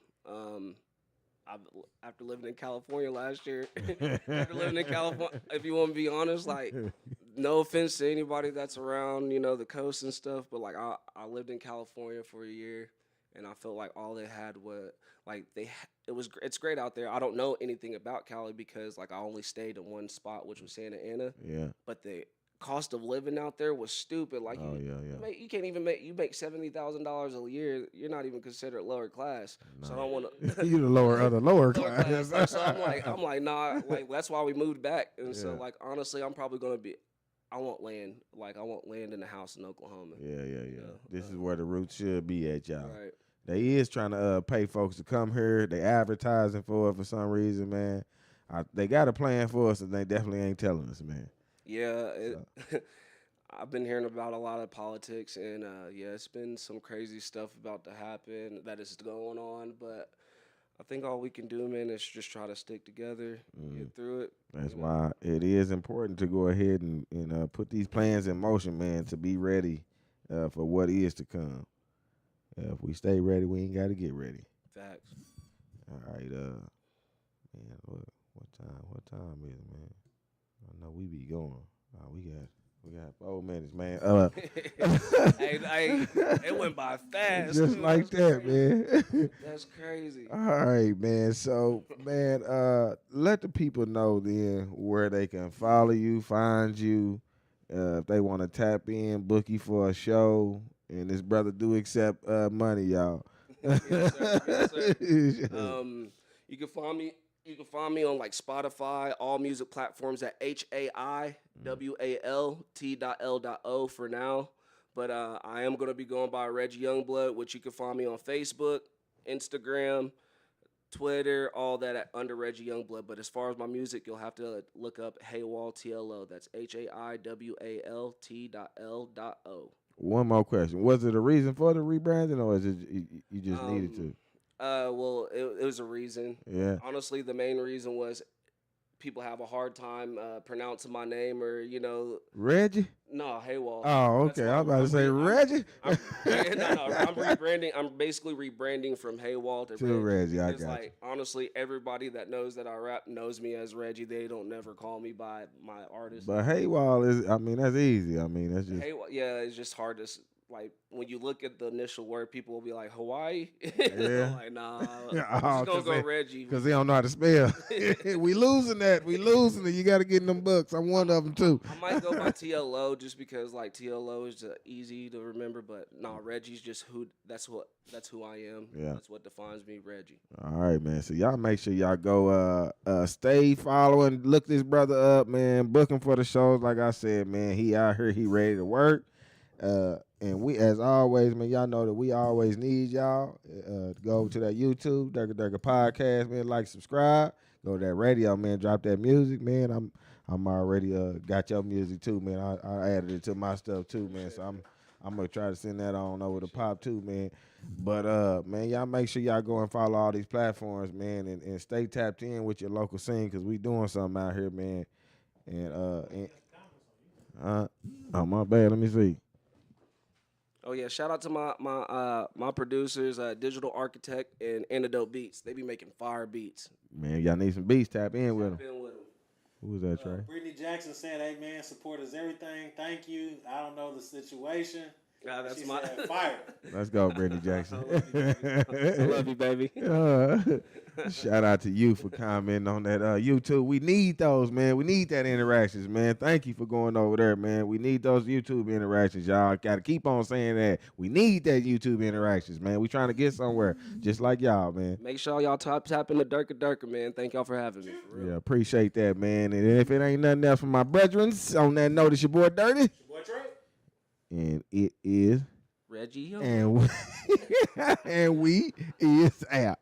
After living in California last year, if you want to be honest, like, no offense to anybody that's around, the coast and stuff, but like I lived in California for a year, and I felt like all they had was like it's great out there. I don't know anything about Cali because like I only stayed in one spot, which was Santa Ana. Yeah. But the cost of living out there was stupid. Like, you can't even make $70,000 a year. You're not even considered lower class. No. So I don't want to. You the lower class. So I'm like, nah. Like that's why we moved back. And so like honestly, I'm probably gonna be. I want land. Like I want land in the house in Oklahoma. Yeah. This is where the roots should be at, y'all. Right. They is trying to pay folks to come here. They advertising for it for some reason, man. They got a plan for us, and they definitely ain't telling us, man. Yeah, I've been hearing about a lot of politics, and it's been some crazy stuff about to happen that is going on. But I think all we can do, man, is just try to stick together, get through it. That's why it is important to go ahead and put these plans in motion, man, to be ready for what is to come. If we stay ready, we ain't got to get ready. Facts. All right, man, what time is it, man? I know we be going. We got 4 minutes, man. Hey, it went by fast. Just like that, man. That's crazy. All right, man. So, man, let the people know then where they can follow you, find you, if they want to tap in, book you for a show. And this brother do accept money, y'all. Yes, sir. Yes, sir. You can find me. You can find me on like Spotify, all music platforms at HAIWALT.L.O for now. But I am going to be going by Reggie Youngblood, which you can find me on Facebook, Instagram, Twitter, all that under Reggie Youngblood. But as far as my music, you'll have to look up HAIWALT.L.O. That's HAIWALT.L.O. One more question. Was it a reason for the rebranding, or is it you just needed to? Well, it was a reason. Yeah. Honestly, the main reason was people have a hard time pronouncing my name, or Reggie. No, Haywall. Oh, okay. I was about to say Reggie. I'm rebranding. I'm basically rebranding from Haywall to Reggie. I got like, honestly, everybody that knows that I rap knows me as Reggie. They don't never call me by my artist. But Haywall is. I mean, that's easy. I mean, that's just. Haywall, yeah, it's just hard to. Like, when you look at the initial word, people will be like, Hawaii? Yeah. Like, nah, I'm just going to go Reggie. Because they don't know how to spell. We losing that. You got to get in them books. I'm one of them, too. I might go by TLO just because, like, TLO is easy to remember. But, Reggie's just that's who I am. Yeah. That's what defines me, Reggie. All right, man. So, y'all make sure y'all go stay following. Look this brother up, man. Book him for the shows. Like I said, man, he out here. He ready to work. And we, as always, man, y'all know that we always need y'all to go to that YouTube, Durka Durka Podcast, man. Like, subscribe. Go to that radio, man. Drop that music, man. I'm already got your music too, man. I added it to my stuff too, man. So I'm gonna try to send that on over to Pop too, man. But man, y'all make sure y'all go and follow all these platforms, man, and stay tapped in with your local scene, because we doing something out here, man. And oh, my bad. Let me see. Oh yeah, shout out to my producers, Digital Architect and Antidote Beats. They be making fire beats. Man, y'all need some beats. Tap in with them. Who was that, Trey? Brittany Jackson said, "Hey man, support is everything. Thank you. I don't know the situation." That's she my said, fire. Let's go, Brittany Jackson. I love you, baby. Shout out to you for commenting on that YouTube. We need those, man. We need that interactions, man. Thank you for going over there, man. We need those YouTube interactions, y'all. Got to keep on saying that. We need that YouTube interactions, man. We trying to get somewhere, just like y'all, man. Make sure y'all tap into Durka Durka, man. Thank y'all for having me. For real. Yeah, appreciate that, man. And if it ain't nothing else from my brethren, on that note, it's your boy Dirty. Your boy Trey. And it is Reggie. and we is out.